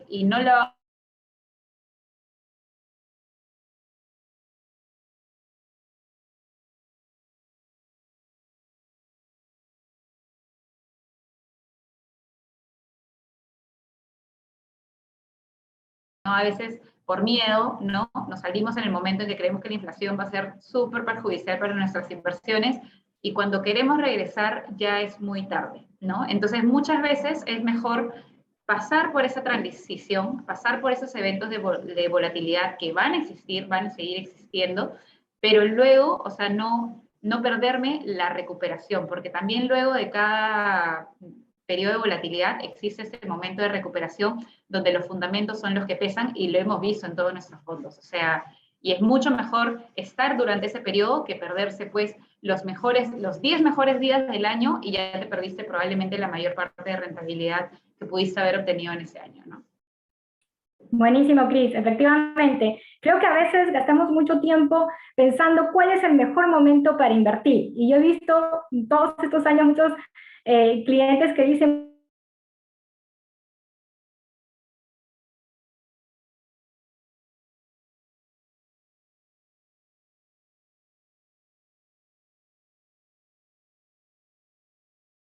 y no la ¿no? A veces por miedo, ¿no? Nos salimos en el momento en que creemos que la inflación va a ser súper perjudicial para nuestras inversiones, y cuando queremos regresar ya es muy tarde, ¿no? Entonces muchas veces es mejor pasar por esa transición, pasar por esos eventos de volatilidad que van a existir, van a seguir existiendo, pero luego, o sea, no perderme la recuperación, porque también luego de cada periodo de volatilidad existe ese momento de recuperación donde los fundamentos son los que pesan, y lo hemos visto en todos nuestros fondos. O sea, y es mucho mejor estar durante ese periodo que perderse pues los 10 mejores días del año, y ya te perdiste probablemente la mayor parte de rentabilidad que pudiste haber obtenido en ese año, ¿no? Buenísimo, Cris. Efectivamente, creo que a veces gastamos mucho tiempo pensando cuál es el mejor momento para invertir. Y yo he visto todos estos años muchos clientes que dicen,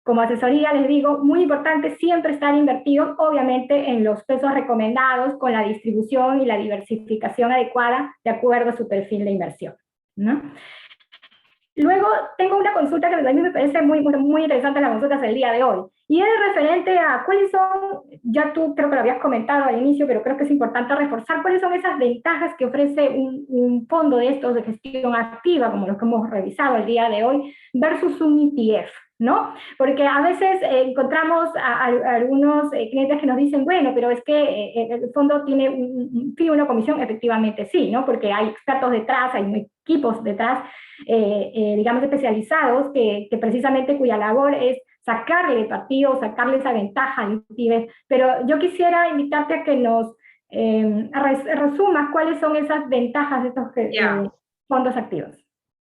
como asesoría les digo, muy importante siempre estar invertidos, obviamente, en los pesos recomendados con la distribución y la diversificación adecuada de acuerdo a su perfil de inversión, ¿no? Luego tengo una consulta que a mí me parece muy interesante, la consulta del día de hoy, y es referente a cuáles son, ya tú creo que lo habías comentado al inicio, pero creo que es importante reforzar cuáles son esas ventajas que ofrece un fondo de estos de gestión activa, como los que hemos revisado el día de hoy, versus un ETF, ¿no? Porque a veces encontramos a algunos clientes que nos dicen, bueno, pero es que el fondo tiene un fee, una comisión, efectivamente sí, ¿no? Porque hay expertos detrás, hay equipos detrás, digamos, especializados, que precisamente cuya labor es sacarle partido, sacarle esa ventaja al ETF. Pero yo quisiera invitarte a que nos resumas cuáles son esas ventajas de estos fondos activos.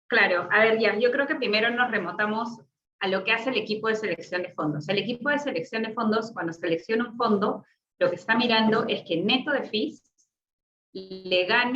Claro, a ver, ya, yo creo que primero nos remontamos a lo que hace el equipo de selección de fondos. El equipo de selección de fondos, cuando selecciona un fondo, lo que está mirando es que neto de fees le gane